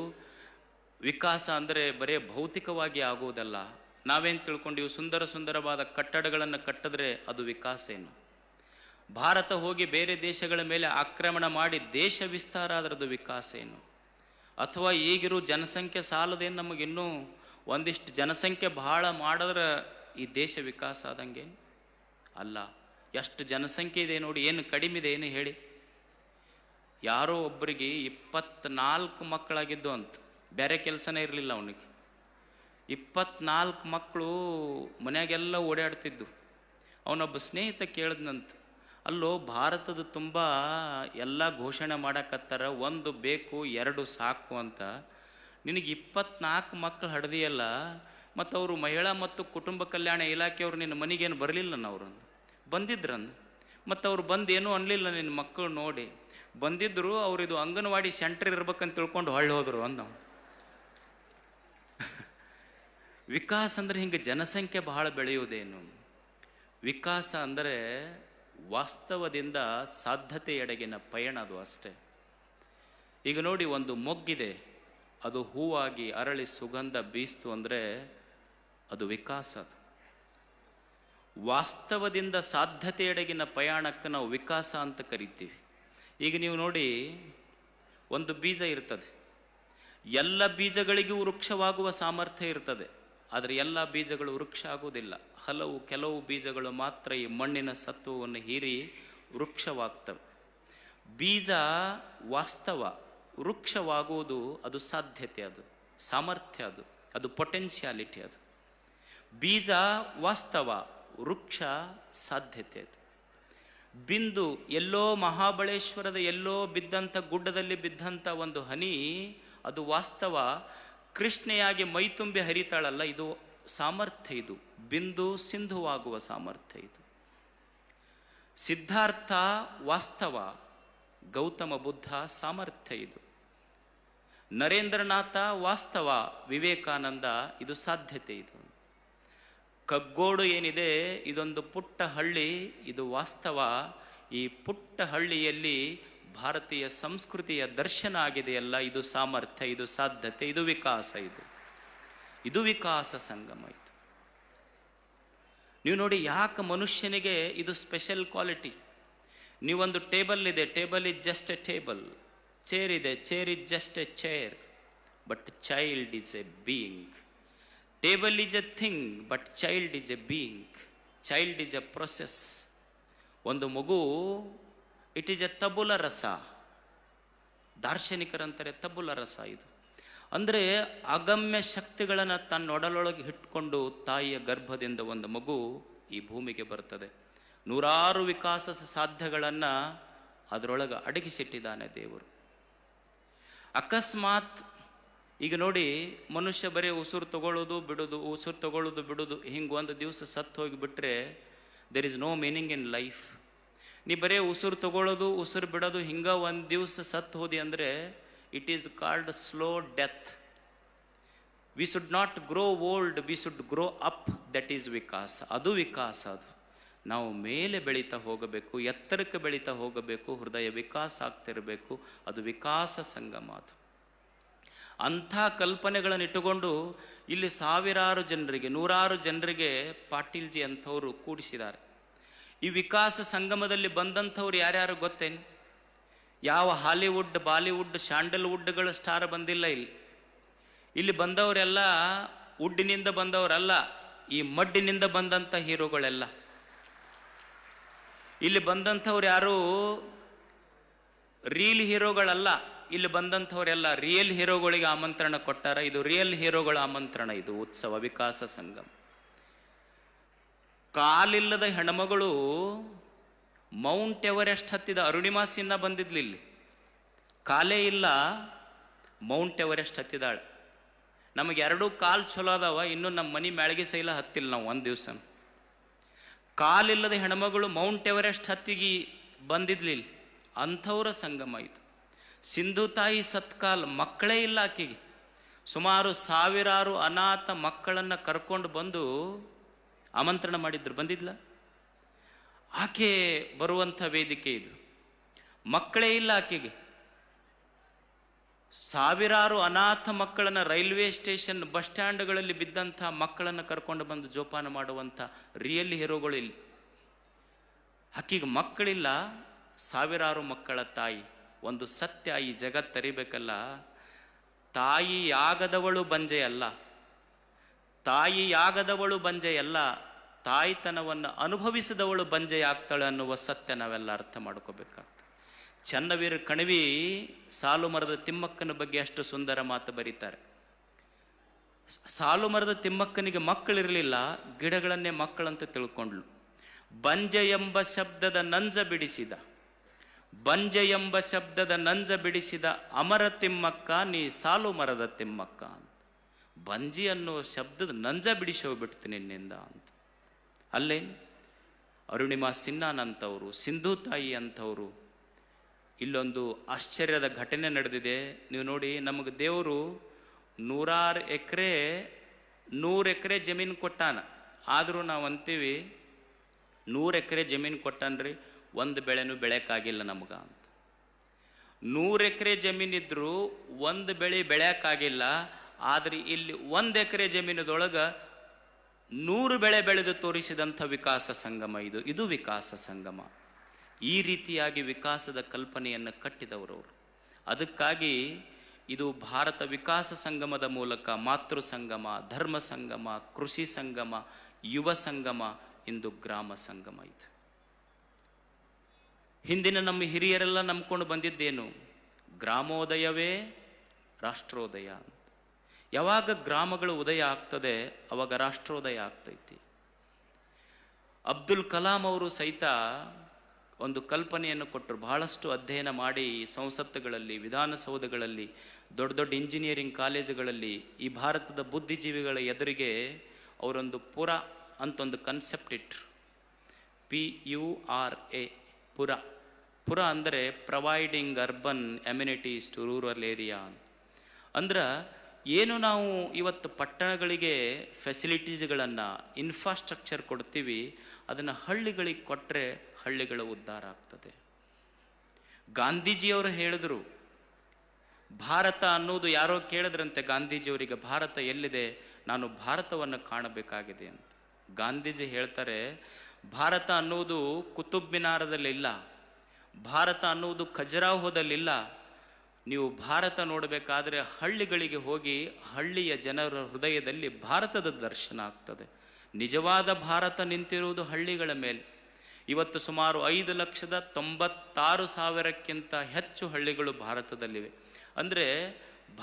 ವಿಕಾಸ ಅಂದರೆ ಬರೇ ಭೌತಿಕವಾಗಿ ಆಗುವುದಲ್ಲ. ನಾವೇನು ತಿಳ್ಕೊಂಡಿವು, ಸುಂದರವಾದ ಕಟ್ಟಡಗಳನ್ನು ಕಟ್ಟಿದ್ರೆ ಅದು ವಿಕಾಸ ಏನು? ಭಾರತ ಹೋಗಿ ಬೇರೆ ದೇಶಗಳ ಮೇಲೆ ಆಕ್ರಮಣ ಮಾಡಿ ದೇಶ ವಿಸ್ತಾರ ಅದರದ್ದು ವಿಕಾಸ ಏನು? ಅಥವಾ ಈಗಿರೋ ಜನಸಂಖ್ಯೆ ಸಾಲದೇನು? ನಮಗಿನ್ನೂ ಒಂದಿಷ್ಟು ಜನಸಂಖ್ಯೆ ಬಹಳ ಮಾಡಿದ್ರೆ ಈ ದೇಶ ವಿಕಾಸ ಆದಂಗೆ ಅಲ್ಲ. ಎಷ್ಟು ಜನಸಂಖ್ಯೆ ಇದೆ ನೋಡಿ, ಏನು ಕಡಿಮೆ ಇದೆ ಏನು ಹೇಳಿ. ಯಾರೋ ಒಬ್ಬರಿಗೆ 24 ಮಕ್ಕಳಾಗಿದ್ದು ಅಂತ, ಬೇರೆ ಕೆಲಸನೇ ಇರಲಿಲ್ಲ ಅವನಿಗೆ. 24 ಮಕ್ಕಳು ಮನೆಯಾಗೆಲ್ಲ ಓಡಾಡ್ತಿದ್ದು. ಅವನೊಬ್ಬ ಸ್ನೇಹಿತ ಕೇಳಿದ್ನಂತ, ಅಲ್ಲೋ ಭಾರತದ ತುಂಬ ಎಲ್ಲ ಘೋಷಣೆ ಮಾಡಕತ್ತಾರ, 1 ಬೇಕು 2 ಸಾಕು ಅಂತ, ನಿನಗೆ 24 ಮಕ್ಕಳು ಹಡ್ದಿಯಲ್ಲ, ಮತ್ತು ಅವರು ಮಹಿಳಾ ಮತ್ತು ಕುಟುಂಬ ಕಲ್ಯಾಣ ಇಲಾಖೆಯವರು ನಿನ್ನ ಮನೆಗೇನು ಬರಲಿಲ್ಲ ಅವರು ಬಂದಿದ್ರನ್ನು, ಮತ್ತು ಅವ್ರು ಬಂದು ಏನೂ ಅನ್ನಲಿಲ್ಲ ನಿನ್ನ ಮಕ್ಕಳು ನೋಡಿ ಬಂದಿದ್ದರು, ಇದು ಅಂಗನವಾಡಿ ಸೆಂಟರ್ ಇರ್ಬೇಕಂತ ತಿಳ್ಕೊಂಡು ಹೊಳ್ಳಿ ಹೋದರು ಅಂದ. ವಿಕಾಸ ಅಂದರೆ ಹಿಂಗೆ ಜನಸಂಖ್ಯೆ ಬಹಳ ಬೆಳೆಯುವುದೇನು? ವಿಕಾಸ ಅಂದರೆ ವಾಸ್ತವದಿಂದ ಸಾಧ್ಯತೆಯೆಡೆಗಿನ ಪಯಣ, ಅದು ಅಷ್ಟೇ. ಈಗ ನೋಡಿ, ಒಂದು ಮೊಗ್ಗಿದೆ, ಅದು ಹೂವಾಗಿ ಅರಳಿ ಸುಗಂಧ ಬೀಸ್ತು ಅಂದರೆ ಅದು ವಿಕಾಸ. ಅದು ವಾಸ್ತವದಿಂದ ಸಾಧ್ಯತೆಯೆಡೆಗಿನ ಪ್ರಯಾಣಕ್ಕೆ ನಾವು ವಿಕಾಸ ಅಂತ ಕರಿತೀವಿ. ಈಗ ನೀವು ನೋಡಿ, ಒಂದು ಬೀಜ ಇರ್ತದೆ, ಎಲ್ಲ ಬೀಜಗಳಿಗೂ ವೃಕ್ಷವಾಗುವ ಸಾಮರ್ಥ್ಯ ಇರ್ತದೆ, ಆದರೆ ಎಲ್ಲ ಬೀಜಗಳು ವೃಕ್ಷ ಆಗುವುದಿಲ್ಲ. ಕೆಲವು ಬೀಜಗಳು ಮಾತ್ರ ಈ ಮಣ್ಣಿನ ಸತ್ವವನ್ನು ಹೀರಿ ವೃಕ್ಷವಾಗ್ತವೆ. ಬೀಜ ವಾಸ್ತವ, ವೃಕ್ಷವಾಗುವುದು ಅದು ಸಾಧ್ಯತೆ, ಅದು ಸಾಮರ್ಥ್ಯ, ಅದು ಪೊಟೆನ್ಷಿಯಾಲಿಟಿ. ಅದು ಬೀಜ ವಾಸ್ತವ, ವೃಕ್ಷ ಸಾಧ್ಯತೆ. ಅದು ಬಿಂದು ಎಲ್ಲೋ ಮಹಾಬಳೇಶ್ವರದ ಎಲ್ಲೋ ಬಿದ್ದಂಥ ಗುಡ್ಡದಲ್ಲಿ ಬಿದ್ದಂಥ ಒಂದು ಹನಿ, ಅದು ವಾಸ್ತವ. ಕೃಷ್ಣೆಯಾಗಿ ಮೈತುಂಬಿ ಹರಿತಾಳಲ್ಲ, ಇದು ಸಾಮರ್ಥ್ಯ. ಇದು ಬಿಂದು ಸಿಂಧುವಾಗುವ ಸಾಮರ್ಥ್ಯ. ಇದು ಸಿದ್ಧಾರ್ಥ ವಾಸ್ತವ, ಗೌತಮ ಬುದ್ಧ ಸಾಮರ್ಥ್ಯ. ಇದು ನರೇಂದ್ರನಾಥ ವಾಸ್ತವ, ವಿವೇಕಾನಂದ ಇದು ಸಾಧ್ಯತೆ. ಇದು ಕಗ್ಗೋಡು ಏನಿದೆ, ಇದೊಂದು ಪುಟ್ಟ ಹಳ್ಳಿ, ಇದು ವಾಸ್ತವ. ಈ ಪುಟ್ಟ ಹಳ್ಳಿಯಲ್ಲಿ ಭಾರತೀಯ ಸಂಸ್ಕೃತಿಯ ದರ್ಶನ ಆಗಿದೆಯಲ್ಲ, ಇದು ಸಾಮರ್ಥ್ಯ, ಇದು ಸಾಧ್ಯತೆ, ಇದು ವಿಕಾಸ. ಇದು ವಿಕಾಸ ಸಂಗಮ. ಇದು ನೀವು ನೋಡಿ, ಯಾಕೆ ಮನುಷ್ಯನಿಗೆ ಇದು ಸ್ಪೆಷಲ್ ಕ್ವಾಲಿಟಿ. ನೀವೊಂದು ಟೇಬಲ್ ಇದೆ, table is just a table. Chair ಇದೆ, chair is just a chair, but child is a being. Table is a thing, but child is a being. Child is a process. ಒಂದು ಮಗು, it is A ತಬುಲ ರಸ. ದಾರ್ಶನಿಕರಂತಾರೆ ತಬುಲ ರಸ. ಇದು ಅಂದರೆ ಅಗಮ್ಯ ಶಕ್ತಿಗಳನ್ನು ತನ್ನೊಡಲೊಳಗೆ ಇಟ್ಕೊಂಡು ತಾಯಿಯ ಗರ್ಭದಿಂದ ಒಂದು ಮಗು ಈ ಭೂಮಿಗೆ ಬರ್ತದೆ. 100 ವಿಕಾಸ ಸಾಧ್ಯಗಳನ್ನು ಅದರೊಳಗೆ ಅಡಗಿಸಿಟ್ಟಿದ್ದಾನೆ ದೇವರು. ಅಕಸ್ಮಾತ್ ಈಗ ನೋಡಿ, ಮನುಷ್ಯ ಬರೀ ಉಸಿರು ತಗೊಳ್ಳೋದು ಬಿಡೋದು, ಉಸಿರು ತಗೊಳ್ಳೋದು ಬಿಡೋದು, ಹಿಂಗೆ ಒಂದು ದಿವಸ ಸತ್ತು ಹೋಗಿಬಿಟ್ರೆ there is no meaning in life. ನೀ ಬರೀ ಉಸಿರು ತಗೊಳ್ಳೋದು ಉಸಿರು ಬಿಡೋದು, ಹಿಂಗೆ ಒಂದು ದಿವಸ ಸತ್ತು ಹೋದಿ ಅಂದರೆ it is called slow death. We should not grow old, we should grow up. That is ವಿಕಾಸ. ಅದು ವಿಕಾಸ. ಅದು ನಾವು ಮೇಲೆ ಬೆಳೀತಾ ಹೋಗಬೇಕು, ಎತ್ತರಕ್ಕೆ ಬೆಳೀತಾ ಹೋಗಬೇಕು, ಹೃದಯ ವಿಕಾಸ ಆಗ್ತಿರಬೇಕು. ಅದು ವಿಕಾಸ ಸಂಗಮ. ಅದು ಅಂಥ ಕಲ್ಪನೆಗಳನ್ನು ಇಟ್ಟುಕೊಂಡು ಇಲ್ಲಿ ಸಾವಿರಾರು ಜನರಿಗೆ, 100 ಜನರಿಗೆ ಪಾಟೀಲ್ಜಿ ಅಂಥವರು ಕೂಡಿಸಿದ್ದಾರೆ. ಈ ವಿಕಾಸ ಸಂಗಮದಲ್ಲಿ ಬಂದಂಥವ್ರು ಯಾರ್ಯಾರು ಗೊತ್ತೇನು? ಯಾವ ಹಾಲಿವುಡ್, ಬಾಲಿವುಡ್, ಸ್ಯಾಂಡಲ್ವುಡ್ಗಳ ಸ್ಟಾರ್ ಬಂದಿಲ್ಲ. ಇಲ್ಲಿ ಬಂದವರೆಲ್ಲ ವುಡ್ಡಿನಿಂದ ಬಂದವರಲ್ಲ, ಈ ಮಡ್ಡಿನಿಂದ ಬಂದಂಥ ಹೀರೋಗಳೆಲ್ಲ. ಇಲ್ಲಿ ಬಂದಂಥವ್ರು ಯಾರು ರೀಲ್ ಹೀರೋಗಳಲ್ಲ. ಇಲ್ಲಿ ಬಂದಂಥವರೆಲ್ಲ ರಿಯಲ್ ಹೀರೋಗಳಿಗೆ ಆಮಂತ್ರಣ ಕೊಟ್ಟಾರ. ಇದು ರಿಯಲ್ ಹೀರೋಗಳ ಆಮಂತ್ರಣ. ಇದು ಉತ್ಸವ, ವಿಕಾಸ ಸಂಗಮ. ಕಾಲಿಲ್ಲದ ಹೆಣ್ಮಗಳು ಮೌಂಟ್ ಎವರೆಸ್ಟ್ ಹತ್ತಿದ ಅರುಣಿಮಾ ಸಿನ್ಹಾ ಬಂದಿದ್ಲಿ. ಇಲ್ಲಿ ಕಾಲೇ ಇಲ್ಲ, ಮೌಂಟ್ ಎವರೆಸ್ಟ್ ಹತ್ತಿದಾಳೆ. ನಮಗೆ 2 ಕಾಲು ಚಲೋ ಅದಾವ, ಇನ್ನೂ ನಮ್ಮ ಮನೆ ಮ್ಯಾಳಿಗೆ ಸೈಲ ಹತ್ತಿಲ್ಲ ನಾವು ಒಂದು ದಿವಸ. ಕಾಲಿಲ್ಲದ ಹೆಣ್ಮಗಳು ಮೌಂಟ್ ಎವರೆಸ್ಟ್ ಹತ್ತಿಗೆ ಬಂದಿದ್ಲಿ. ಅಂಥವ್ರ ಸಂಗಮ ಇದು. ಸಿಂಧು ತಾಯಿ ಸತ್ಕಾಲ್, ಮಕ್ಕಳೇ ಇಲ್ಲ ಆಕೆಗೆ. ಸುಮಾರು 1000 ಅನಾಥ ಮಕ್ಕಳನ್ನು ಕರ್ಕೊಂಡು ಬಂದು ಆಮಂತ್ರಣ ಮಾಡಿದ್ರು. ಬಂದಿದ್ಲ? ಆಕೆ ಬರುವಂಥ ವೇದಿಕೆ ಇದು. ಮಕ್ಕಳೇ ಇಲ್ಲ ಆಕೆಗೆ. 1000 ಅನಾಥ ಮಕ್ಕಳನ್ನು ರೈಲ್ವೆ ಸ್ಟೇಷನ್, ಬಸ್ ಸ್ಟ್ಯಾಂಡ್ಗಳಲ್ಲಿ ಬಿದ್ದಂಥ ಮಕ್ಕಳನ್ನು ಕರ್ಕೊಂಡು ಬಂದು ಜೋಪಾನ ಮಾಡುವಂಥ ರಿಯಲ್ ಹೀರೋಗಳು ಇಲ್ಲಿ. ಆಕೆಗೆ ಮಕ್ಕಳಿಲ್ಲ, 1000 ಮಕ್ಕಳ ತಾಯಿ. ಒಂದು ಸತ್ಯ ಈ ಜಗತ್ತರಿಬೇಕಲ್ಲ, ತಾಯಿಯಾಗದವಳು ಬಂಜೆಯಲ್ಲ, ತಾಯಿಯಾಗದವಳು ಬಂಜೆಯಲ್ಲ, ತಾಯ್ತನವನ್ನು ಅನುಭವಿಸಿದವಳು ಬಂಜೆಯಾಗ್ತಾಳೆ ಅನ್ನುವ ಸತ್ಯ ನಾವೆಲ್ಲ ಅರ್ಥ ಮಾಡ್ಕೋಬೇಕಾಗ್ತದೆ. ಚನ್ನವೀರ ಕಣವಿ ಸಾಲು ಮರದ ತಿಮ್ಮಕ್ಕನ ಬಗ್ಗೆ ಅಷ್ಟು ಸುಂದರ ಮಾತು ಬರೀತಾರೆ. ಸಾಲು ಮರದ ತಿಮ್ಮಕ್ಕನಿಗೆ ಮಕ್ಕಳಿರಲಿಲ್ಲ, ಗಿಡಗಳನ್ನೇ ಮಕ್ಕಳಂತ ತಿಳ್ಕೊಂಡ್ಲು. ಬಂಜೆ ಎಂಬ ಶಬ್ದದ ನಂಜ ಬಿಡಿಸಿದ, ಬಂಜೆ ಎಂಬ ಶಬ್ದದ ನಂಜ ಬಿಡಿಸಿದ ಅಮರ ತಿಮ್ಮಕ್ಕ ನೀ ಸಾಲು ಮರದ ತಿಮ್ಮಕ್ಕ ಅಂತ. ಬಂಜಿ ಅನ್ನುವ ಶಬ್ದದ ನಂಜ ಬಿಡಿಸಿ ಹೋಗ್ಬಿಡ್ತು ನಿನ್ನಿಂದ ಅಂತ. ಅಲ್ಲೇ ಅರುಣಿಮಾ ಸಿನ್ಹಾನ್ ಅಂತವರು, ಸಿಂಧು ತಾಯಿ ಅಂಥವರು. ಇಲ್ಲೊಂದು ಆಶ್ಚರ್ಯದ ಘಟನೆ ನಡೆದಿದೆ. ನೀವು ನೋಡಿ, ನಮಗೆ ದೇವರು 100 ಎಕರೆ ಜಮೀನು ಕೊಟ್ಟಾನ. ಆದರೂ ನಾವು ಅಂತೀವಿ 100 ಎಕರೆ ಜಮೀನು ಕೊಟ್ಟಾನ್ರಿ, ಒಂದು ಬೆಳೆನೂ ಬೆಳೆಯೋಕ್ಕಾಗಿಲ್ಲ ನಮ್ಗೆ ಅಂತ. 100 ಎಕರೆ ಜಮೀನಿದ್ರು ಒಂದು ಬೆಳೆ ಬೆಳೆಯೋಕ್ಕಾಗಿಲ್ಲ. ಆದರೆ ಇಲ್ಲಿ 1 ಎಕರೆ ಜಮೀನದೊಳಗೆ 100 ಬೆಳೆ ಬೆಳೆದು ತೋರಿಸಿದಂಥ ವಿಕಾಸ ಸಂಗಮ ಇದು ವಿಕಾಸ ಸಂಗಮ. ಈ ರೀತಿಯಾಗಿ ವಿಕಾಸದ ಕಲ್ಪನೆಯನ್ನು ಕಟ್ಟಿದವರವರು. ಅದಕ್ಕಾಗಿ ಇದು ಭಾರತ ವಿಕಾಸ ಸಂಗಮದ ಮೂಲಕ ಮಾತೃ ಸಂಗಮ, ಧರ್ಮ ಸಂಗಮ, ಕೃಷಿ ಸಂಗಮ, ಯುವ ಸಂಗಮ, ಇಂದು ಗ್ರಾಮ ಸಂಗಮ. ಇದು ಹಿಂದಿನ ನಮ್ಮ ಹಿರಿಯರೆಲ್ಲ ನಂಬ್ಕೊಂಡು ಬಂದಿದ್ದೇನು? ಗ್ರಾಮೋದಯವೇ ರಾಷ್ಟ್ರೋದಯ. ಯಾವಾಗ ಗ್ರಾಮಗಳು ಉದಯ ಆಗ್ತದೆ ಅವಾಗ ರಾಷ್ಟ್ರೋದಯ ಆಗ್ತೈತಿ. ಅಬ್ದುಲ್ ಕಲಾಂ ಅವರು ಸಹಿತ ಒಂದು ಕಲ್ಪನೆಯನ್ನು ಕೊಟ್ಟರು. ಬಹಳಷ್ಟು ಅಧ್ಯಯನ ಮಾಡಿ ಸಂಸತ್ತುಗಳಲ್ಲಿ, ವಿಧಾನಸೌಧಗಳಲ್ಲಿ, ದೊಡ್ಡ ದೊಡ್ಡ ಇಂಜಿನಿಯರಿಂಗ್ ಕಾಲೇಜುಗಳಲ್ಲಿ ಈ ಭಾರತದ ಬುದ್ಧಿಜೀವಿಗಳ ಎದುರಿಗೆ ಅವರೊಂದು ಪುರ ಅಂತೊಂದು ಕನ್ಸೆಪ್ಟ್ ಇಟ್ಟರು. PURA, ಪುರ ಅಂದರೆ providing urban amenities to rural area. ಅಂದ್ರೆ ಏನು ನಾವು ಇವತ್ತು ಪಟ್ಟಣಗಳಿಗೆ ಫೆಸಿಲಿಟೀಸ್ಗಳನ್ನು, ಇನ್ಫ್ರಾಸ್ಟ್ರಕ್ಚರ್ ಕೊಡ್ತೀವಿ, ಅದನ್ನು ಹಳ್ಳಿಗಳಿಗೆ ಕೊಟ್ಟರೆ ಹಳ್ಳಿಗಳ ಉದ್ಧಾರ ಆಗ್ತದೆ. ಗಾಂಧೀಜಿಯವರು ಹೇಳಿದ್ರು, ಭಾರತ ಅನ್ನೋದು, ಯಾರೋ ಕೇಳಿದ್ರಂತೆ ಗಾಂಧೀಜಿಯವರಿಗೆ, ಭಾರತ ಎಲ್ಲಿದೆ, ನಾನು ಭಾರತವನ್ನು ಕಾಣಬೇಕಾಗಿದೆ ಅಂತ. ಗಾಂಧೀಜಿ ಹೇಳ್ತಾರೆ, ಭಾರತ ಅನ್ನೋದು ಕುತುಬ್ ಮಿನಾರದಲ್ಲಿಲ್ಲ, ಭಾರತ ಅನ್ನೋದು ಖಜುರಾಹೋದಲ್ಲಿಲ್ಲ. ನೀವು ಭಾರತ ನೋಡಬೇಕಾದ್ರೆ ಹಳ್ಳಿಗಳಿಗೆ ಹೋಗಿ ಹಳ್ಳಿಯ ಜನರ ಹೃದಯದಲ್ಲಿ ಭಾರತದ ದರ್ಶನ ಆಗ್ತದೆ. ನಿಜವಾದ ಭಾರತ ನಿಂತಿರುವುದು ಹಳ್ಳಿಗಳ ಮೇಲೆ. ಇವತ್ತು ಸುಮಾರು 5,96,000ಕ್ಕಿಂತ ಹೆಚ್ಚು ಹಳ್ಳಿಗಳು ಭಾರತದಲ್ಲಿವೆ. ಅಂದರೆ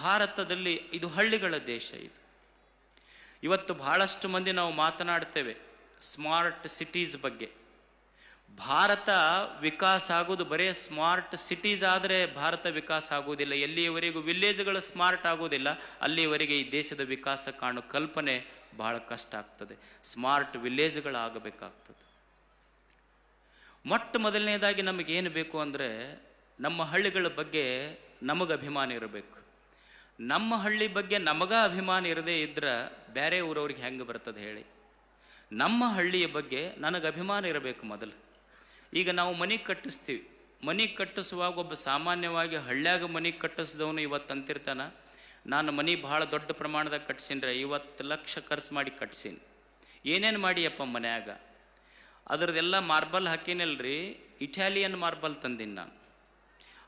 ಭಾರತದಲ್ಲಿ ಇದು ಹಳ್ಳಿಗಳ ದೇಶ. ಇದು ಇವತ್ತು ಬಹಳಷ್ಟು ಮಂದಿ ನಾವು ಮಾತನಾಡ್ತೇವೆ ಸ್ಮಾರ್ಟ್ ಸಿಟೀಸ್ ಬಗ್ಗೆ. ಭಾರತ ವಿಕಾಸ ಆಗೋದು ಬರೇ ಸ್ಮಾರ್ಟ್ ಸಿಟೀಸ್ ಆದರೆ ಭಾರತ ವಿಕಾಸ ಆಗುವುದಿಲ್ಲ. ಎಲ್ಲಿಯವರೆಗೂ ವಿಲೇಜ್ಗಳು ಸ್ಮಾರ್ಟ್ ಆಗೋದಿಲ್ಲ, ಅಲ್ಲಿಯವರೆಗೆ ಈ ದೇಶದ ವಿಕಾಸ ಕಾಣೋ ಕಲ್ಪನೆ ಬಹಳ ಕಷ್ಟ ಆಗ್ತದೆ. ಸ್ಮಾರ್ಟ್ ವಿಲೇಜ್ಗಳಾಗಬೇಕಾಗ್ತದೆ. ಮೊಟ್ಟ ಮೊದಲನೇದಾಗಿ ನಮಗೇನು ಬೇಕು ಅಂದರೆ, ನಮ್ಮ ಹಳ್ಳಿಗಳ ಬಗ್ಗೆ ನಮಗೆ ಅಭಿಮಾನ ಇರಬೇಕು. ನಮ್ಮ ಹಳ್ಳಿ ಬಗ್ಗೆ ನಮಗ ಅಭಿಮಾನ ಇರದೇ ಇದ್ರೆ ಬೇರೆ ಊರವ್ರಿಗೆ ಹೆಂಗೆ ಬರ್ತದೆ ಹೇಳಿ? ನಮ್ಮ ಹಳ್ಳಿಯ ಬಗ್ಗೆ ನನಗೆ ಅಭಿಮಾನ ಇರಬೇಕು ಮೊದಲು. ಈಗ ನಾವು ಮನೆ ಕಟ್ಟಿಸ್ತೀವಿ, ಮನೆ ಕಟ್ಟಿಸುವಾಗ ಒಬ್ಬ ಸಾಮಾನ್ಯವಾಗಿ ಹಳ್ಳ್ಯಾಗ ಮನೆ ಕಟ್ಟಿಸಿದವನು ಇವತ್ತು ಅಂತಿರ್ತಾನೆ, ನಾನು ಮನೆ ಭಾಳ ದೊಡ್ಡ ಪ್ರಮಾಣದಾಗ ಕಟ್ಸೀನ್ರೆ, 50 ಲಕ್ಷ ಖರ್ಚು ಮಾಡಿ ಕಟ್ಸೀನಿ. ಏನೇನು ಮಾಡಿಯಪ್ಪ ಮನ್ಯಾಗ? ಅದ್ರದ್ದೆಲ್ಲ ಮಾರ್ಬಲ್ ಹಾಕಿನಲ್ರಿ, ಇಟಾಲಿಯನ್ ಮಾರ್ಬಲ್ ತಂದೀನಿ ನಾನು.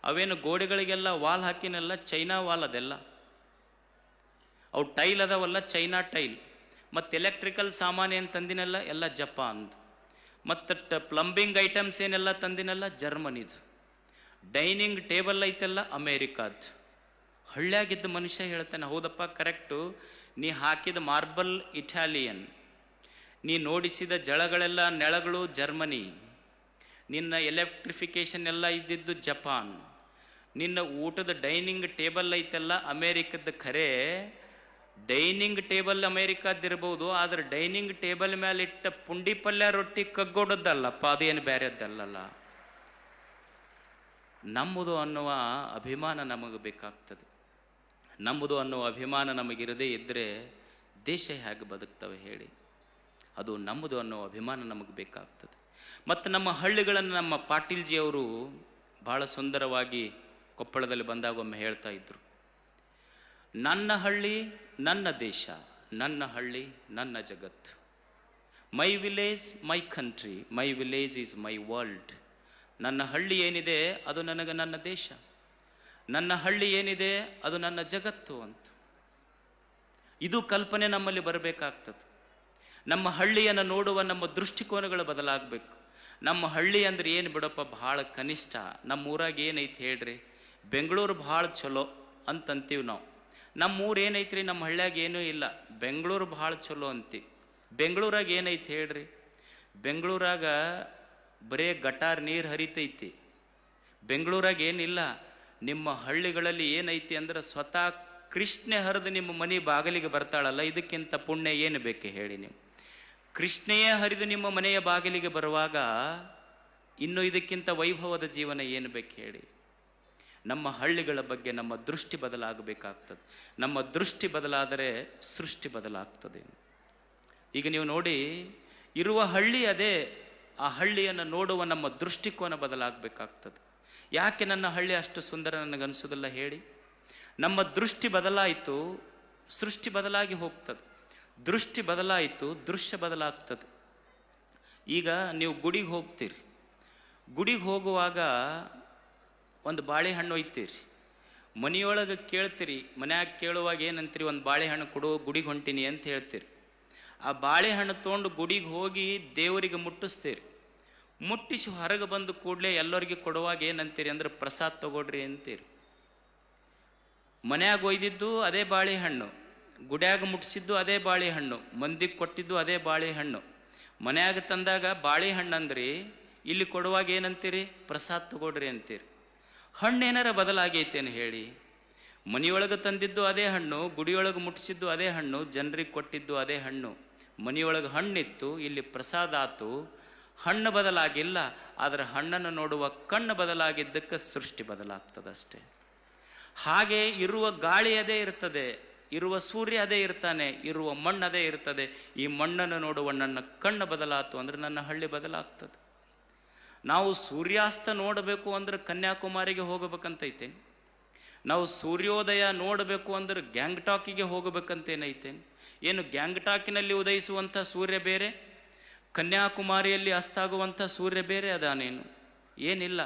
ಅವೇನು ಗೋಡೆಗಳಿಗೆಲ್ಲ ವಾಲ್ ಹಾಕಿನಲ್ಲ, ಚೈನಾ ವಾಲ್ ಅದೆಲ್ಲ. ಅವು ಟೈಲ್ ಅದಾವಲ್ಲ, ಚೈನಾ ಟೈಲ್. ಮತ್ತು ಎಲೆಕ್ಟ್ರಿಕಲ್ ಸಾಮಾನು ಏನು ತಂದಿನಲ್ಲ, ಎಲ್ಲ ಜಪಾನ್ದು. ಮತ್ತು ಪ್ಲಂಬಿಂಗ್ ಐಟಮ್ಸ್ ಏನೆಲ್ಲ ತಂದಿನಲ್ಲ, ಜರ್ಮನಿದು. Dining table ಐತೆಲ್ಲ ಅಮೇರಿಕಾದ್ದು. ಹಳ್ಳ್ಯಾಗಿದ್ದ ಮನುಷ್ಯ ಹೇಳ್ತಾನೆ, ಹೌದಪ್ಪ ಕರೆಕ್ಟು, ನೀ ಹಾಕಿದ ಮಾರ್ಬಲ್ ಇಟಾಲಿಯನ್, ನೀ ನೋಡಿಸಿದ ಜಳಗಳೆಲ್ಲ ನೆಳಗಳು ಜರ್ಮನಿ, ನಿನ್ನ ಎಲೆಕ್ಟ್ರಿಫಿಕೇಶನ್ ಎಲ್ಲ ಇದ್ದಿದ್ದು ಜಪಾನ್, ನಿನ್ನ ಊಟದ ಡೈನಿಂಗ್ ಟೇಬಲ್ ಐತೆಲ್ಲ ಅಮೇರಿಕದ. ಖರೆ ಡೈನಿಂಗ್ ಟೇಬಲ್ ಅಮೇರಿಕಾದಿರ್ಬೋದು, ಆದರೆ ಡೈನಿಂಗ್ ಟೇಬಲ್ ಮೇಲೆ ಇಟ್ಟ ಪುಂಡಿ ಪಲ್ಯ ರೊಟ್ಟಿ ಕಗ್ಗೋಡದ್ದಲ್ಲಪ್ಪ, ಅದೇನು ಬೇರೆದ್ದಲ್ಲ. ನಮ್ಮದು ಅನ್ನುವ ಅಭಿಮಾನ ನಮಗೆ ಬೇಕಾಗ್ತದೆ. ನಮ್ಮದು ಅನ್ನುವ ಅಭಿಮಾನ ನಮಗಿರದೇ ಇದ್ದರೆ ದೇಶ ಹೇಗೆ ಬದುಕ್ತವೆ ಹೇಳಿ? ಅದು ನಮ್ಮದು ಅನ್ನೋ ಅಭಿಮಾನ ನಮಗೆ ಬೇಕಾಗ್ತದೆ. ಮತ್ತು ನಮ್ಮ ಹಳ್ಳಿಗಳನ್ನು ನಮ್ಮ ಪಾಟೀಲ್ಜಿಯವರು ಭಾಳ ಸುಂದರವಾಗಿ ಕೊಪ್ಪಳದಲ್ಲಿ ಬಂದಾಗ ಒಮ್ಮೆ ಹೇಳ್ತಾ ಇದ್ರು, ನನ್ನ ಹಳ್ಳಿ ನನ್ನ ದೇಶ, ನನ್ನ ಹಳ್ಳಿ ನನ್ನ ಜಗತ್ತು. My village my country, my village is my world. ನನ್ನ ಹಳ್ಳಿ ಏನಿದೆ ಅದು ನನಗೆ ನನ್ನ ದೇಶ, ನನ್ನ ಹಳ್ಳಿ ಏನಿದೆ ಅದು ನನ್ನ ಜಗತ್ತು ಅಂತ. ಇದು ಕಲ್ಪನೆ ನಮ್ಮಲ್ಲಿ ಬರಬೇಕಾಗ್ತದೆ. ನಮ್ಮ ಹಳ್ಳಿಯನ್ನು ನೋಡುವ ನಮ್ಮ ದೃಷ್ಟಿಕೋನಗಳು ಬದಲಾಗಬೇಕು. ನಮ್ಮ ಹಳ್ಳಿ ಅಂದ್ರೆ ಏನು ಬಿಡಪ್ಪ, ಭಾಳ ಕನಿಷ್ಠ. ನಮ್ಮ ಊರಾಗ ಏನೈತಿ ಹೇಳ್ರಿ, ಬೆಂಗಳೂರು ಭಾಳ ಚಲೋ ಅಂತಂತೀವಿ ನಾವು. ನಮ್ಮ ಊರು ಏನೈತ್ರಿ, ನಮ್ಮ ಹಳ್ಳಿಯಾಗ ಏನೂ ಇಲ್ಲ, ಬೆಂಗಳೂರು ಭಾಳ ಚಲೋ ಅಂತೀವಿ. ಬೆಂಗಳೂರಾಗ ಏನೈತಿ ಹೇಳ್ರಿ, ಬೆಂಗಳೂರಾಗ ಬರೇ ಗಟಾರ್ ನೀರು ಹರಿತೈತಿ. ಬೆಂಗಳೂರಾಗ ಏನಿಲ್ಲ. ನಿಮ್ಮ ಹಳ್ಳಿಗಳಲ್ಲಿ ಏನೈತಿ ಅಂದ್ರೆ ಸ್ವತಃ ಕೃಷ್ಣೆ ಹರಿದು ನಿಮ್ಮ ಮನೆ ಬಾಗಿಲಿಗೆ ಬರ್ತಾಳಲ್ಲ, ಇದಕ್ಕಿಂತ ಪುಣ್ಯ ಏನು ಬೇಕು ಹೇಳಿ ನೀವು? ಕೃಷ್ಣೆಯೇ ಹರಿದು ನಿಮ್ಮ ಮನೆಯ ಬಾಗಿಲಿಗೆ ಬರುವಾಗ ಇನ್ನು ಇದಕ್ಕಿಂತ ವೈಭವದ ಜೀವನ ಏನು ಬೇಕು ಹೇಳಿ? ನಮ್ಮ ಹಳ್ಳಿಗಳ ಬಗ್ಗೆ ನಮ್ಮ ದೃಷ್ಟಿ ಬದಲಾಗಬೇಕಾಗ್ತದೆ. ನಮ್ಮ ದೃಷ್ಟಿ ಬದಲಾದರೆ ಸೃಷ್ಟಿ ಬದಲಾಗ್ತದೆ. ಈಗ ನೀವು ನೋಡಿ, ಇರುವ ಹಳ್ಳಿ ಅದೇ, ಆ ಹಳ್ಳಿಯನ್ನು ನೋಡುವ ನಮ್ಮ ದೃಷ್ಟಿಕೋನ ಬದಲಾಗಬೇಕಾಗ್ತದೆ. ಯಾಕೆ ನನ್ನ ಹಳ್ಳಿ ಅಷ್ಟು ಸುಂದರ ನನಗನ್ಸೋದಿಲ್ಲ ಹೇಳಿ? ನಮ್ಮ ದೃಷ್ಟಿ ಬದಲಾಯಿತು, ಸೃಷ್ಟಿ ಬದಲಾಗಿ ಹೋಗ್ತದೆ. ದೃಷ್ಟಿ ಬದಲಾಯಿತು, ದೃಶ್ಯ ಬದಲಾಗ್ತದೆ. ಈಗ ನೀವು ಗುಡಿಗೆ ಹೋಗ್ತೀರಿ, ಗುಡಿಗೆ ಹೋಗುವಾಗ ಒಂದು ಬಾಳೆಹಣ್ಣು ಒಯ್ತೀರಿ, ಮನೆಯೊಳಗೆ ಕೇಳ್ತೀರಿ, ಮನ್ಯಾಗ ಕೇಳುವಾಗ ಏನಂತೀರಿ, ಒಂದು ಬಾಳೆಹಣ್ಣು ಕೊಡು, ಗುಡಿಗೆ ಹೊಂಟೀನಿ ಅಂತ ಹೇಳ್ತೀರಿ. ಆ ಬಾಳೆಹಣ್ಣು ತೊಗೊಂಡು ಗುಡಿಗೆ ಹೋಗಿ ದೇವರಿಗೆ ಮುಟ್ಟಿಸ್ತೀರಿ. ಮುಟ್ಟಿಸಿ ಹೊರಗೆ ಬಂದು ಕೂಡಲೇ ಎಲ್ಲರಿಗೆ ಕೊಡುವಾಗ ಏನಂತೀರಿ ಅಂದ್ರೆ, ಪ್ರಸಾದ ತಗೊಳ್ರಿ ಅಂತೀರಿ. ಮನ್ಯಾಗ ಒಯ್ದಿದ್ದು ಅದೇ ಬಾಳೆಹಣ್ಣು, ಗುಡ್ಯಾಗ ಮುಟ್ಟಿಸಿದ್ದು ಅದೇ ಬಾಳೆಹಣ್ಣು, ಮಂದಿಗೆ ಕೊಟ್ಟಿದ್ದು ಅದೇ ಬಾಳೆಹಣ್ಣು. ಮನ್ಯಾಗ ತಂದಾಗ ಬಾಳೆಹಣ್ಣು ಅಂದ್ರಿ, ಇಲ್ಲಿ ಕೊಡುವಾಗ ಏನಂತೀರಿ, ಪ್ರಸಾದ ತಗೊಳ್ರಿ ಅಂತೀರಿ. ಹಣ್ಣೇನಾರ ಬದಲಾಗೈತೇನು ಹೇಳಿ? ಮನೆಯೊಳಗೆ ತಂದಿದ್ದು ಅದೇ ಹಣ್ಣು, ಗುಡಿಯೊಳಗೆ ಮುಟ್ಟಿಸಿದ್ದು ಅದೇ ಹಣ್ಣು, ಜನರಿಗೆ ಕೊಟ್ಟಿದ್ದು ಅದೇ ಹಣ್ಣು. ಮನೆಯೊಳಗೆ ಹಣ್ಣಿತ್ತು, ಇಲ್ಲಿ ಪ್ರಸಾದ ಆತು. ಹಣ್ಣು ಬದಲಾಗಿಲ್ಲ, ಆದರೆ ಹಣ್ಣನ್ನು ನೋಡುವ ಕಣ್ಣು ಬದಲಾಗಿದ್ದಕ್ಕೆ ಸೃಷ್ಟಿ ಬದಲಾಗ್ತದಷ್ಟೇ. ಹಾಗೆ ಇರುವ ಗಾಳಿ ಅದೇ ಇರ್ತದೆ, ಇರುವ ಸೂರ್ಯ ಅದೇ ಇರ್ತಾನೆ, ಇರುವ ಮಣ್ಣು ಅದೇ ಇರ್ತದೆ. ಈ ಮಣ್ಣನ್ನು ನೋಡುವ ನನ್ನ ಕಣ್ಣು ಬದಲಾತು ಅಂದ್ರೆ ನನ್ನ ಹಳ್ಳಿ ಬದಲಾಗ್ತದೆ. ನಾವು ಸೂರ್ಯಾಸ್ತ ನೋಡಬೇಕು ಅಂದ್ರೆ ಕನ್ಯಾಕುಮಾರಿಗೆ ಹೋಗಬೇಕಂತೈತೆ. ನಾವು ಸೂರ್ಯೋದಯ ನೋಡಬೇಕು ಅಂದ್ರೆ ಗ್ಯಾಂಗ್ಟಾಕಿಗೆ ಹೋಗಬೇಕಂತೇನೈತೆ. ಏನು ಗ್ಯಾಂಗ್ಟಾಕಿನಲ್ಲಿ ಉದಯಿಸುವಂಥ ಸೂರ್ಯ ಬೇರೆ, ಕನ್ಯಾಕುಮಾರಿಯಲ್ಲಿ ಅಸ್ತಾಗುವಂಥ ಸೂರ್ಯ ಬೇರೆ ಅದಾನೇನು? ಏನಿಲ್ಲ.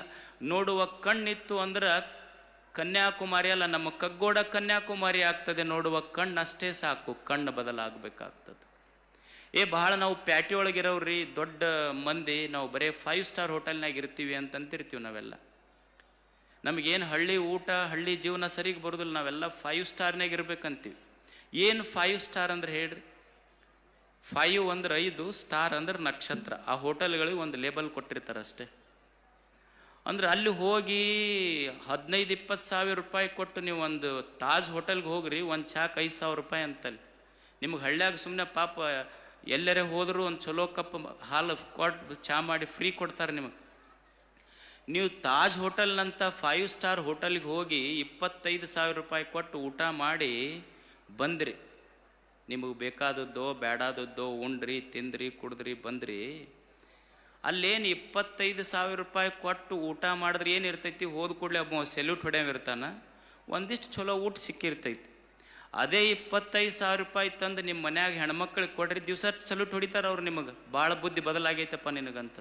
ನೋಡುವ ಕಣ್ಣಿತ್ತು ಅಂದ್ರೆ ಕನ್ಯಾಕುಮಾರಿ ಅಲ್ಲ, ನಮ್ಮ ಕಗ್ಗೋಡ ಕನ್ಯಾಕುಮಾರಿ ಆಗ್ತದೆ. ನೋಡುವ ಕಣ್ಣು ಅಷ್ಟೇ ಸಾಕು, ಕಣ್ಣು ಬದಲಾಗಬೇಕಾಗ್ತದೆ. ಬಹಳ ನಾವು ಪ್ಯಾಟಿ ಒಳಗಿರೋವ್ರಿ, ದೊಡ್ಡ ಮಂದಿ, ನಾವು ಬರೀ 5 ಸ್ಟಾರ್ ಹೋಟೆಲ್ನಾಗ ಇರ್ತೀವಿ ಅಂತಂತಿರ್ತೀವಿ ನಾವೆಲ್ಲ. ನಮಗೇನು ಹಳ್ಳಿ ಊಟ, ಹಳ್ಳಿ ಜೀವನ ಸರಿಗೆ ಬರೋದಿಲ್ಲ, ನಾವೆಲ್ಲ 5 ಸ್ಟಾರ್ನಾಗ ಇರ್ಬೇಕಂತೀವಿ. ಏನು 5 ಸ್ಟಾರ್ ಅಂದ್ರೆ ಹೇಳ್ರಿ? 5 ಅಂದ್ರೆ 5, ಸ್ಟಾರ್ ಅಂದ್ರೆ ನಕ್ಷತ್ರ. ಆ ಹೋಟೆಲ್ಗಳಿಗೆ ಒಂದು ಲೇಬಲ್ ಕೊಟ್ಟಿರ್ತಾರೆ ಅಷ್ಟೇ. ಅಂದ್ರೆ ಅಲ್ಲಿ ಹೋಗಿ 15-20 ಸಾವಿರ ರೂಪಾಯಿ ಕೊಟ್ಟು ನೀವು ಒಂದು ತಾಜ್ ಹೋಟೆಲ್ಗೆ ಹೋಗ್ರಿ, ಒಂದು ಚಾಕ್ 5,000 ರೂಪಾಯಿ ಅಂತಲ್ಲಿ. ನಿಮ್ಗೆ ಹಳ್ಳಿಯಾಗ ಸುಮ್ಮನೆ ಪಾಪ ಎಲ್ಲರೇ ಹೋದರೂ ಒಂದು ಚಲೋ ಕಪ್ ಹಾಲು ಕೊಟ್ಟು ಚಾ ಮಾಡಿ ಫ್ರೀ ಕೊಡ್ತಾರೆ ನಿಮಗೆ. ನೀವು ತಾಜ್ ಹೋಟೆಲ್ನಂಥ 5 ಸ್ಟಾರ್ ಹೋಟೆಲ್ಗೆ ಹೋಗಿ 25 ಸಾವಿರ ರೂಪಾಯಿ ಕೊಟ್ಟು ಊಟ ಮಾಡಿ ಬಂದ್ರಿ. ನಿಮಗೆ ಬೇಕಾದದ್ದೋ ಬೇಡಾದದ್ದೋ ಉಂಡ್ರಿ, ತಿಂದ್ರಿ, ಕುಡಿದ್ರಿ, ಬಂದ್ರಿ. ಅಲ್ಲೇನು 25 ಸಾವಿರ ರೂಪಾಯಿ ಕೊಟ್ಟು ಊಟ ಮಾಡಿದ್ರೆ ಏನಿರ್ತೈತಿ? ಹೋದ ಕೂಡಲೇ ಒಬ್ಬ ಸೆಲ್ಯೂಟ್ ಹೊಡೆಯವಿರ್ತಾನೆ, ಒಂದಿಷ್ಟು ಚಲೋ ಊಟ ಸಿಕ್ಕಿರ್ತೈತಿ. ಅದೇ 25 ಸಾವಿರ ರೂಪಾಯಿ ತಂದು ನಿಮ್ಮ ಮನ್ಯಾಗ ಹೆಣ್ಮಕ್ಳಿಗೆ ಕೊಡ್ರಿ, ದಿವಸ ಸಲ್ಯೂಟ್ ಹೊಡಿತಾರೆ ಅವ್ರು. ನಿಮಗೆ ಭಾಳ ಬುದ್ಧಿ ಬದಲಾಗೈತಪ್ಪ ನಿನಗಂತ.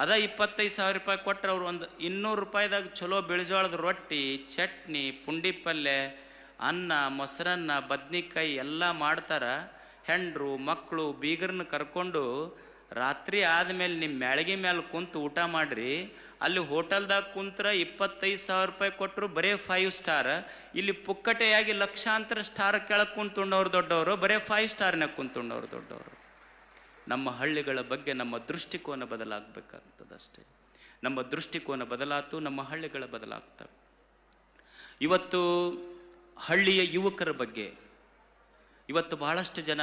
ಅದ 25 ಸಾವಿರ ರೂಪಾಯಿ ಕೊಟ್ಟರೆ ಅವ್ರು ಒಂದು 200 ರೂಪಾಯಿದಾಗ ಚಲೋ ಬಿಳಿಜೋಳದ ರೊಟ್ಟಿ, ಚಟ್ನಿ, ಪುಂಡಿ ಪಲ್ಯ, ಅನ್ನ, ಮೊಸರನ್ನ, ಬದ್ನಿಕಾಯಿ ಎಲ್ಲ ಮಾಡ್ತಾರೆ. ಹೆಂಡ್ರು ಮಕ್ಕಳು ಬೀಗರನ್ನ ಕರ್ಕೊಂಡು ರಾತ್ರಿ ಆದಮೇಲೆ ನಿಮ್ಮ ಮ್ಯಾಳ್ಗೆ ಮೇಲೆ ಕುಂತು ಊಟ ಮಾಡ್ರಿ. ಅಲ್ಲಿ ಹೋಟೆಲ್ದಾಗ ಕುಂತ್ರ 25 ಸಾವಿರ ರೂಪಾಯಿ ಕೊಟ್ಟರು ಬರೇ 5 ಸ್ಟಾರ್. ಇಲ್ಲಿ ಪುಕ್ಕಟೆಯಾಗಿ ಲಕ್ಷಾಂತರ ಸ್ಟಾರ್ ಕೆಳಗೆ ಕುಂತುಂಡವ್ರು ದೊಡ್ಡವರು, ಬರೇ 5 ಸ್ಟಾರ್ನಾಗ ಕುಂತುಂಡವ್ರು ದೊಡ್ಡವರು. ನಮ್ಮ ಹಳ್ಳಿಗಳ ಬಗ್ಗೆ ನಮ್ಮ ದೃಷ್ಟಿಕೋನ ಬದಲಾಗಬೇಕಾಗ್ತದಷ್ಟೇ. ನಮ್ಮ ದೃಷ್ಟಿಕೋನ ಬದಲಾತು, ನಮ್ಮ ಹಳ್ಳಿಗಳ ಬದಲಾಗ್ತವೆ. ಇವತ್ತು ಹಳ್ಳಿಯ ಯುವಕರ ಬಗ್ಗೆ, ಇವತ್ತು ಬಹಳಷ್ಟು ಜನ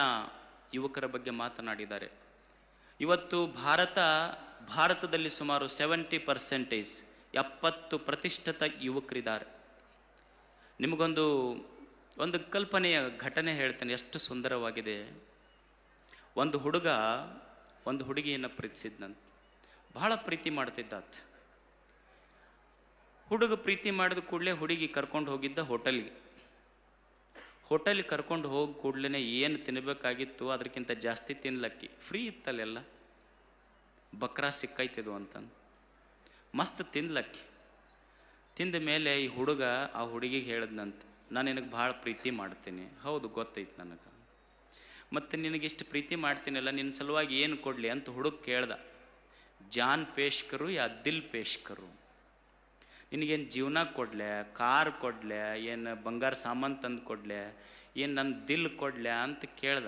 ಯುವಕರ ಬಗ್ಗೆ ಮಾತನಾಡಿದ್ದಾರೆ. ಇವತ್ತು ಭಾರತದಲ್ಲಿ ಸುಮಾರು 70% 70 ಪ್ರತಿಷ್ಠಿತ ಯುವಕರಿದ್ದಾರೆ. ನಿಮಗೊಂದು ಕಲ್ಪನೆಯ ಘಟನೆ ಹೇಳ್ತೇನೆ, ಎಷ್ಟು ಸುಂದರವಾಗಿದೆ. ಒಂದು ಹುಡುಗ ಒಂದು ಹುಡುಗಿಯನ್ನು ಪ್ರೀತಿಸಿದ್ನಂತ, ಬಹಳ ಪ್ರೀತಿ ಮಾಡ್ತಿದ್ದಾತ. ಹುಡುಗ ಪ್ರೀತಿ ಮಾಡಿದ ಕೂಡಲೇ ಹುಡುಗಿ ಕರ್ಕೊಂಡು ಹೋಗಿದ್ದ ಹೋಟೆಲ್ಗೆ ಕರ್ಕೊಂಡು ಹೋಗಿ ಕೂಡಲೇ ಏನು ತಿನ್ನಬೇಕಾಗಿತ್ತು ಅದಕ್ಕಿಂತ ಜಾಸ್ತಿ ತಿನ್ಲಕ್ಕಿ ಫ್ರೀ ಇತ್ತಲ್ಲೆಲ್ಲ. ಬಕ್ರಾ ಸಿಕ್ಕೈತಿದು ಅಂತಂದು ಮಸ್ತ್ ತಿನ್ಲಕ್ಕಿ. ತಿಂದ ಮೇಲೆ ಈ ಹುಡುಗ ಆ ಹುಡುಗಿಗೆ ಹೇಳಿದ್ನಂತ, ನಾನು ನಿನಗೆ ಭಾಳ ಪ್ರೀತಿ ಮಾಡ್ತೀನಿ. ಹೌದು, ಗೊತ್ತೈತಿ ನನಗೆ. ಮತ್ತು ನಿನಗಿಷ್ಟು ಪ್ರೀತಿ ಮಾಡ್ತೀನಲ್ಲ, ನಿನ್ನ ಸಲುವಾಗಿ ಏನು ಕೊಡಲಿ ಅಂತ ಹುಡುಗ ಕೇಳ್ದ. ಜಾನ್ ಪೇಶ್ಕರು ಯಾ ದಿಲ್ ಪೇಶ್ಕರು, ನಿನಗೇನು ಜೀವನ ಕೊಡ್ಲೆ, ಕಾರ್ ಕೊಡ್ಲೆ, ಏನು ಬಂಗಾರ ಸಾಮಾನು ತಂದು ಕೊಡ್ಲೆ, ಏನು ನನ್ನ ದಿಲ್ ಕೊಡ್ಲೆ ಅಂತ ಕೇಳ್ದ.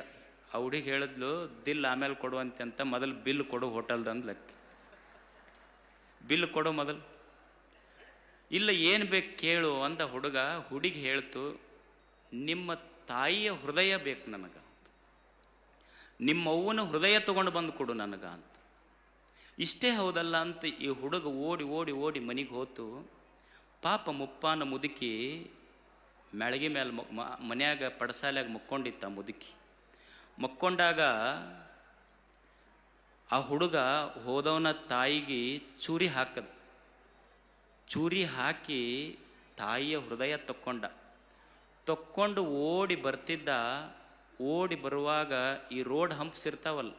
ಆ ಹುಡುಗಿ ಹೇಳಿದ್ಲು, ದಿಲ್ ಆಮೇಲೆ ಕೊಡುವಂತೆ ಅಂತ, ಮೊದಲು ಬಿಲ್ ಕೊಡು ಹೋಟೆಲ್ದಂದ್ಲಕ್ಕೆ. ಬಿಲ್ ಕೊಡು ಮೊದಲು. ಇಲ್ಲ ಏನು ಬೇಕು ಕೇಳು ಅಂದ ಹುಡುಗ. ಹುಡುಗಿ ಹೇಳ್ತು, ನಿಮ್ಮ ತಾಯಿಯ ಹೃದಯ ಬೇಕು ನನಗೆ, ನಿಮ್ಮ ಅವ್ವನ ಹೃದಯ ತೊಗೊಂಡು ಬಂದು ಕೊಡು ನನಗೆ ಅಂತ. ಇಷ್ಟೇ ಹೌದಲ್ಲ ಅಂತ ಈ ಹುಡುಗ ಓಡಿ ಓಡಿ ಓಡಿ ಮನೆಗೆ ಹೋತು. ಪಾಪ ಮುಪ್ಪಾನ ಮುದುಕಿ ಮೆಳಗಿ ಮೇಲೆ ಮನ್ಯಾಗ ಪಡಸಾಲ್ಯಾಗ ಮುಕ್ಕೊಂಡಿತ್ತ. ಮುದುಕಿ ಮಕ್ಕೊಂಡಾಗ ಆ ಹುಡುಗ ಹೋದವನ ತಾಯಿಗೆ ಚೂರಿ ಹಾಕದ. ಚೂರಿ ಹಾಕಿ ತಾಯಿಯ ಹೃದಯ ತಕ್ಕೊಂಡು ಓಡಿ ಬರ್ತಿದ್ದ. ಓಡಿ ಬರುವಾಗ ಈ ರೋಡ್ ಹಂಪ್ಸ್ ಇರ್ತಾವಲ್ಲ,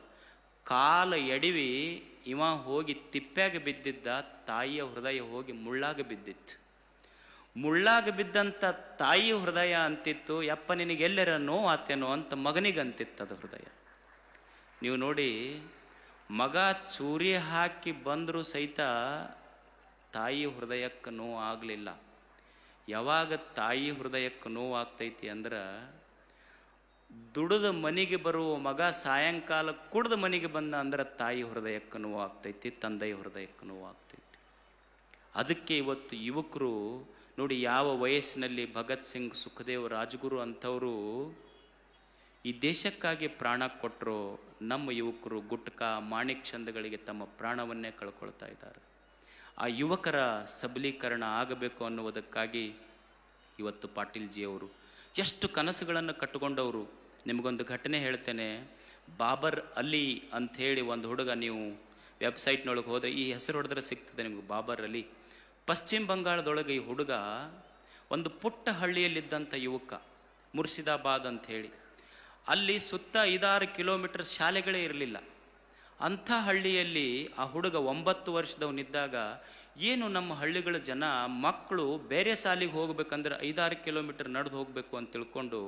ಕಾಲ ಎಡವಿ ಇವ ಹೋಗಿ ತಿಪ್ಪ್ಯಾಗ ಬಿದ್ದಿದ್ದ. ತಾಯಿಯ ಹೃದಯ ಹೋಗಿ ಮುಳ್ಳಾಗ ಬಿದ್ದಿತ್ತು. ಮುಳ್ಳಾಗ ಬಿದ್ದಂಥ ತಾಯಿಯ ಹೃದಯ ಅಂತಿತ್ತು, ಯಪ್ಪ ನಿನಗೆಲ್ಲರ ನೋವು ಆತೇನೋ ಅಂತ ಮಗನಿಗಂತಿತ್ತು ಅದು ಹೃದಯ. ನೀವು ನೋಡಿ, ಮಗ ಚೂರಿ ಹಾಕಿ ಬಂದರೂ ಸಹಿತ ತಾಯಿ ಹೃದಯಕ್ಕೆ ನೋವು ಆಗಲಿಲ್ಲ. ಯಾವಾಗ ತಾಯಿ ಹೃದಯಕ್ಕೆ ನೋವು ಆಗ್ತೈತಿ ಅಂದ್ರೆ, ದುಡಿದ ಮನೆಗೆ ಬರುವ ಮಗ ಸಾಯಂಕಾಲ ಕುಡ್ದ ಮನೆಗೆ ಬಂದ ಅಂದ್ರೆ ತಾಯಿ ಹೃದಯಕ್ಕೆ ನೋವು ಆಗ್ತೈತಿ, ತಂದೆಯ ಹೃದಯಕ್ಕೆ ನೋವು ಆಗ್ತೈತಿ. ಅದಕ್ಕೆ ಇವತ್ತು ಯುವಕರು ನೋಡಿ, ಯಾವ ವಯಸ್ಸಿನಲ್ಲಿ ಭಗತ್ ಸಿಂಗ್, ಸುಖದೇವ್, ರಾಜಗುರು ಅಂಥವರು ಈ ದೇಶಕ್ಕಾಗಿ ಪ್ರಾಣ ಕೊಟ್ಟರು, ನಮ್ಮ ಯುವಕರು ಗುಟ್ಕಾ, ಮಾಣಿಕ್ ಚಂದಗಳಿಗೆ ತಮ್ಮ ಪ್ರಾಣವನ್ನೇ ಕಳ್ಕೊಳ್ತಾ ಇದ್ದಾರೆ. ಆ ಯುವಕರ ಸಬಲೀಕರಣ ಆಗಬೇಕು ಅನ್ನುವುದಕ್ಕಾಗಿ ಇವತ್ತು ಪಾಟೀಲ್ಜಿಯವರು ಎಷ್ಟು ಕನಸುಗಳನ್ನು ಕಟ್ಟಿಕೊಂಡವರು. ನಿಮಗೊಂದು ಘಟನೆ ಹೇಳ್ತೇನೆ. ಬಾಬರ್ ಅಲಿ ಅಂಥೇಳಿ ಒಂದು ಹುಡುಗ, ನೀವು ವೆಬ್ಸೈಟ್ನೊಳಗೆ ಹೋದರೆ ಈ ಹೆಸರು ಹೊಡೆದ್ರೆ ಸಿಗ್ತದೆ ನಿಮಗೆ, ಬಾಬರ್ ಅಲಿ. ಪಶ್ಚಿಮ ಬಂಗಾಳದೊಳಗೆ ಈ ಹುಡುಗ ಒಂದು ಪುಟ್ಟ ಹಳ್ಳಿಯಲ್ಲಿದ್ದಂಥ ಯುವಕ, ಮುರ್ಷಿದಾಬಾದ್ ಅಂಥೇಳಿ. ಅಲ್ಲಿ ಸುತ್ತ 5-6 ಕಿಲೋಮೀಟರ್ ಶಾಲೆಗಳೇ ಇರಲಿಲ್ಲ. ಅಂಥ ಹಳ್ಳಿಯಲ್ಲಿ ಆ ಹುಡುಗ 9 ವರ್ಷದವನಿದ್ದಾಗ, ಏನು ನಮ್ಮ ಹಳ್ಳಿಗಳ ಜನ ಮಕ್ಕಳು ಬೇರೆ ಶಾಲೆಗೆ ಹೋಗ್ಬೇಕಂದ್ರೆ 5-6 ಕಿಲೋಮೀಟರ್ ನಡೆದು ಹೋಗಬೇಕು ಅಂತ ತಿಳ್ಕೊಂಡು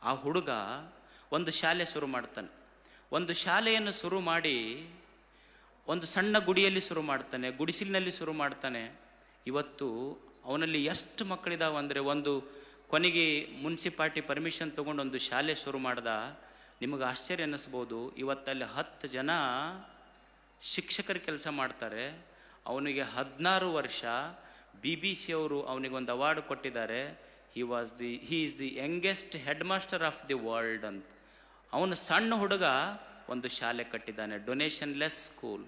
ಆ ಹುಡುಗ ಒಂದು ಶಾಲೆ ಶುರು ಮಾಡ್ತಾನೆ. ಒಂದು ಶಾಲೆಯನ್ನು ಶುರು ಮಾಡಿ ಒಂದು ಸಣ್ಣ ಗುಡಿಯಲ್ಲಿ ಶುರು ಮಾಡ್ತಾನೆ, ಗುಡಿಸಿಲಿನಲ್ಲಿ ಶುರು ಮಾಡ್ತಾನೆ. ಇವತ್ತು ಅವನಲ್ಲಿ ಎಷ್ಟು ಮಕ್ಕಳಿದಾವೆ ಅಂದರೆ, ಒಂದು ಕೊನೆಗೆ ಮುನ್ಸಿಪಾಲ್ಟಿ ಪರ್ಮಿಷನ್ ತೊಗೊಂಡು ಒಂದು ಶಾಲೆ ಶುರು ಮಾಡ್ದ. ನಿಮಗೆ ಆಶ್ಚರ್ಯ ಅನ್ನಿಸ್ಬೋದು, ಇವತ್ತಲ್ಲಿ 10 ಜನ ಶಿಕ್ಷಕರ ಕೆಲಸ ಮಾಡ್ತಾರೆ. ಅವನಿಗೆ 16 ವರ್ಷ. BBC ಅವರು ಅವನಿಗೊಂದು ಅವಾರ್ಡ್ ಕೊಟ್ಟಿದ್ದಾರೆ. He is the youngest head master of the world ಅಂತ. ಅವನು ಸಣ್ಣ ಹುಡುಗ ಒಂದು ಶಾಲೆ ಕಟ್ಟಿದ್ದಾನೆ, ಡೊನೇಷನ್ ಲೆಸ್ ಸ್ಕೂಲ್.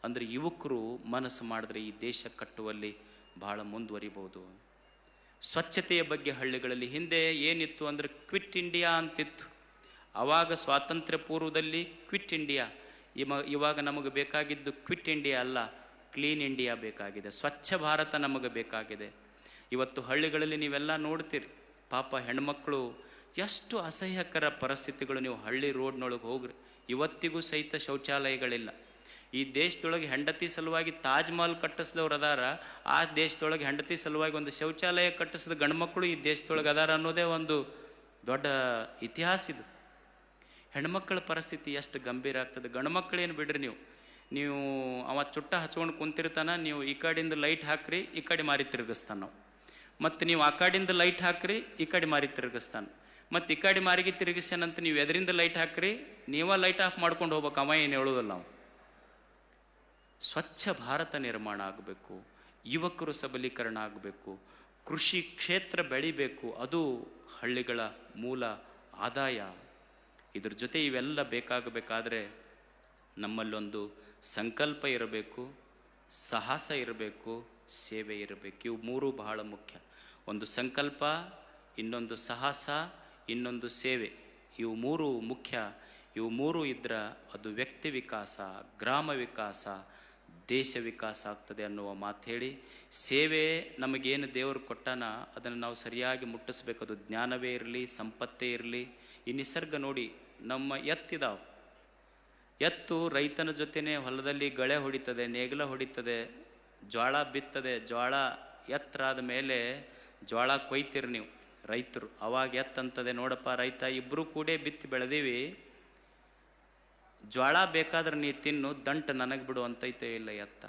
ಅಂದರೆ ಯುವಕರು ಮನಸ್ಸು ಮಾಡಿದ್ರೆ ಈ ದೇಶ ಕಟ್ಟುವಲ್ಲಿ ಬಹಳ ಮುಂದುವರಿಬೋದು. ಸ್ವಚ್ಛತೆಯ ಬಗ್ಗೆ ಹಳ್ಳಿಗಳಲ್ಲಿ ಹಿಂದೆ ಏನಿತ್ತು ಅಂದರೆ ಕ್ವಿಟ್ ಇಂಡಿಯಾ ಅಂತಿತ್ತು. ಆವಾಗ ಸ್ವಾತಂತ್ರ್ಯ ಪೂರ್ವದಲ್ಲಿ ಕ್ವಿಟ್ ಇಂಡಿಯಾ. ಇವಾಗ ನಮಗೆ ಬೇಕಾಗಿದ್ದು ಕ್ವಿಟ್ ಇಂಡಿಯಾ ಅಲ್ಲ, ಕ್ಲೀನ್ ಇಂಡಿಯಾ ಬೇಕಾಗಿದೆ, ಸ್ವಚ್ಛ ಭಾರತ ನಮಗೆ ಬೇಕಾಗಿದೆ. ಇವತ್ತು ಹಳ್ಳಿಗಳಲ್ಲಿ ನೀವೆಲ್ಲ ನೋಡ್ತೀರಿ, ಪಾಪ ಹೆಣ್ಮಕ್ಳು ಎಷ್ಟು ಅಸಹ್ಯಕರ ಪರಿಸ್ಥಿತಿಗಳು. ನೀವು ಹಳ್ಳಿ ರೋಡ್ನೊಳಗೆ ಹೋಗ್ರಿ, ಇವತ್ತಿಗೂ ಸಹಿತ ಶೌಚಾಲಯಗಳಿಲ್ಲ. ಈ ದೇಶದೊಳಗೆ ಹೆಂಡತಿ ಸಲುವಾಗಿ ತಾಜ್ ಮಹಲ್ ಕಟ್ಟಿಸಿದವ್ರು ಅದಾರ, ಆ ದೇಶದೊಳಗೆ ಹೆಂಡತಿ ಸಲುವಾಗಿ ಒಂದು ಶೌಚಾಲಯ ಕಟ್ಟಿಸಿದ ಗಂಡ್ಮಕ್ಳು ಈ ದೇಶದೊಳಗೆ ಅದಾರ ಅನ್ನೋದೇ ಒಂದು ದೊಡ್ಡ ಇತಿಹಾಸ ಇದು. ಹೆಣ್ಮಕ್ಳ ಪರಿಸ್ಥಿತಿ ಎಷ್ಟು ಗಂಭೀರ ಆಗ್ತದೆ. ಗಂಡ್ಮಕ್ಳೇನು ಬಿಡ್ರಿ, ನೀವು ಅವ ಚುಟ್ಟ ಹಚ್ಕೊಂಡು ಕುಂತಿರ್ತಾನ, ನೀವು ಈ ಕಡೆಯಿಂದ ಲೈಟ್ ಹಾಕ್ರಿ, ಈ ಕಡೆ ಮಾರಿ ತಿರುಗಿಸ್ತಾನೆ ನಾವು. ಮತ್ತು ನೀವು ಆ ಕಡೆಯಿಂದ ಲೈಟ್ ಹಾಕ್ರಿ, ಈ ಕಡೆ ಮಾರಿ ತಿರುಗಿಸ್ತಾನೆ. ಮತ್ತು ಈ ಕಡೆ ಮಾರಿಗೆ ತಿರುಗಿಸ್ಯಾನಂತ ನೀವು ಎದರಿಂದ ಲೈಟ್ ಹಾಕ್ರಿ, ನೀವ ಲೈಟ್ ಆಫ್ ಮಾಡ್ಕೊಂಡು ಹೋಗ್ಬೇಕು, ಅವ ಏನು ಹೇಳೋದಲ್ಲ ನಾವು. ಸ್ವಚ್ಛ ಭಾರತ ನಿರ್ಮಾಣ ಆಗಬೇಕು, ಯುವಕರು ಸಬಲೀಕರಣ ಆಗಬೇಕು, ಕೃಷಿ ಕ್ಷೇತ್ರ ಬೆಳಿಬೇಕು, ಅದು ಹಳ್ಳಿಗಳ ಮೂಲ ಆದಾಯ. ಇದ್ರ ಜೊತೆ ಇವೆಲ್ಲ ಬೇಕಾಗಬೇಕಾದ್ರೆ ನಮ್ಮಲ್ಲೊಂದು ಸಂಕಲ್ಪ ಇರಬೇಕು, ಸಾಹಸ ಇರಬೇಕು, ಸೇವೆ ಇರಬೇಕು. ಇವು ಮೂರು ಬಹಳ ಮುಖ್ಯ. ಒಂದು ಸಂಕಲ್ಪ, ಇನ್ನೊಂದು ಸಾಹಸ, ಇನ್ನೊಂದು ಸೇವೆ. ಇವು ಮೂರು ಮುಖ್ಯ. ಇವು ಮೂರು ಇದ್ರೆ ಅದು ವ್ಯಕ್ತಿ ವಿಕಾಸ, ಗ್ರಾಮ ವಿಕಾಸ, ದೇಶ ವಿಕಾಸ ಆಗ್ತದೆ ಅನ್ನುವ ಮಾತು ಹೇಳಿ, ಸೇವೆ ನಮಗೇನು ದೇವರು ಕೊಟ್ಟಾನ ಅದನ್ನು ನಾವು ಸರಿಯಾಗಿ ಮುಟ್ಟಿಸ್ಬೇಕು. ಅದು ಜ್ಞಾನವೇ ಇರಲಿ, ಸಂಪತ್ತೇ ಇರಲಿ. ಈ ನಿಸರ್ಗ ನೋಡಿ, ನಮ್ಮ ಎತ್ತಿದಾವೆ. ಎತ್ತು ರೈತನ ಜೊತೆನೇ ಹೊಲದಲ್ಲಿ ಗಳೆ ಹೊಡಿತದೆ, ನೇಗಿಲ ಹೊಡಿತದೆ, ಜೋಳ ಬಿತ್ತದೆ. ಜೋಳ ಎತ್ತರಾದ ಮೇಲೆ ಜೋಳ ಕೊಯ್ತೀರಿ ನೀವು. ರೈತರು. ಅವಾಗ ಎತ್ತಂತದೆ, ನೋಡಪ್ಪ ರೈತ, ಇಬ್ಬರು ಕೂಡೇ ಬಿತ್ತಿ ಬೆಳೆದೀವಿ, ಜ್ವಾಳ ಬೇಕಾದ್ರೆ ನೀ ತಿನ್ನು, ದಂಟು ನನಗೆ ಬಿಡು ಅಂತೈತೆ ಇಲ್ಲ ಎತ್ತ.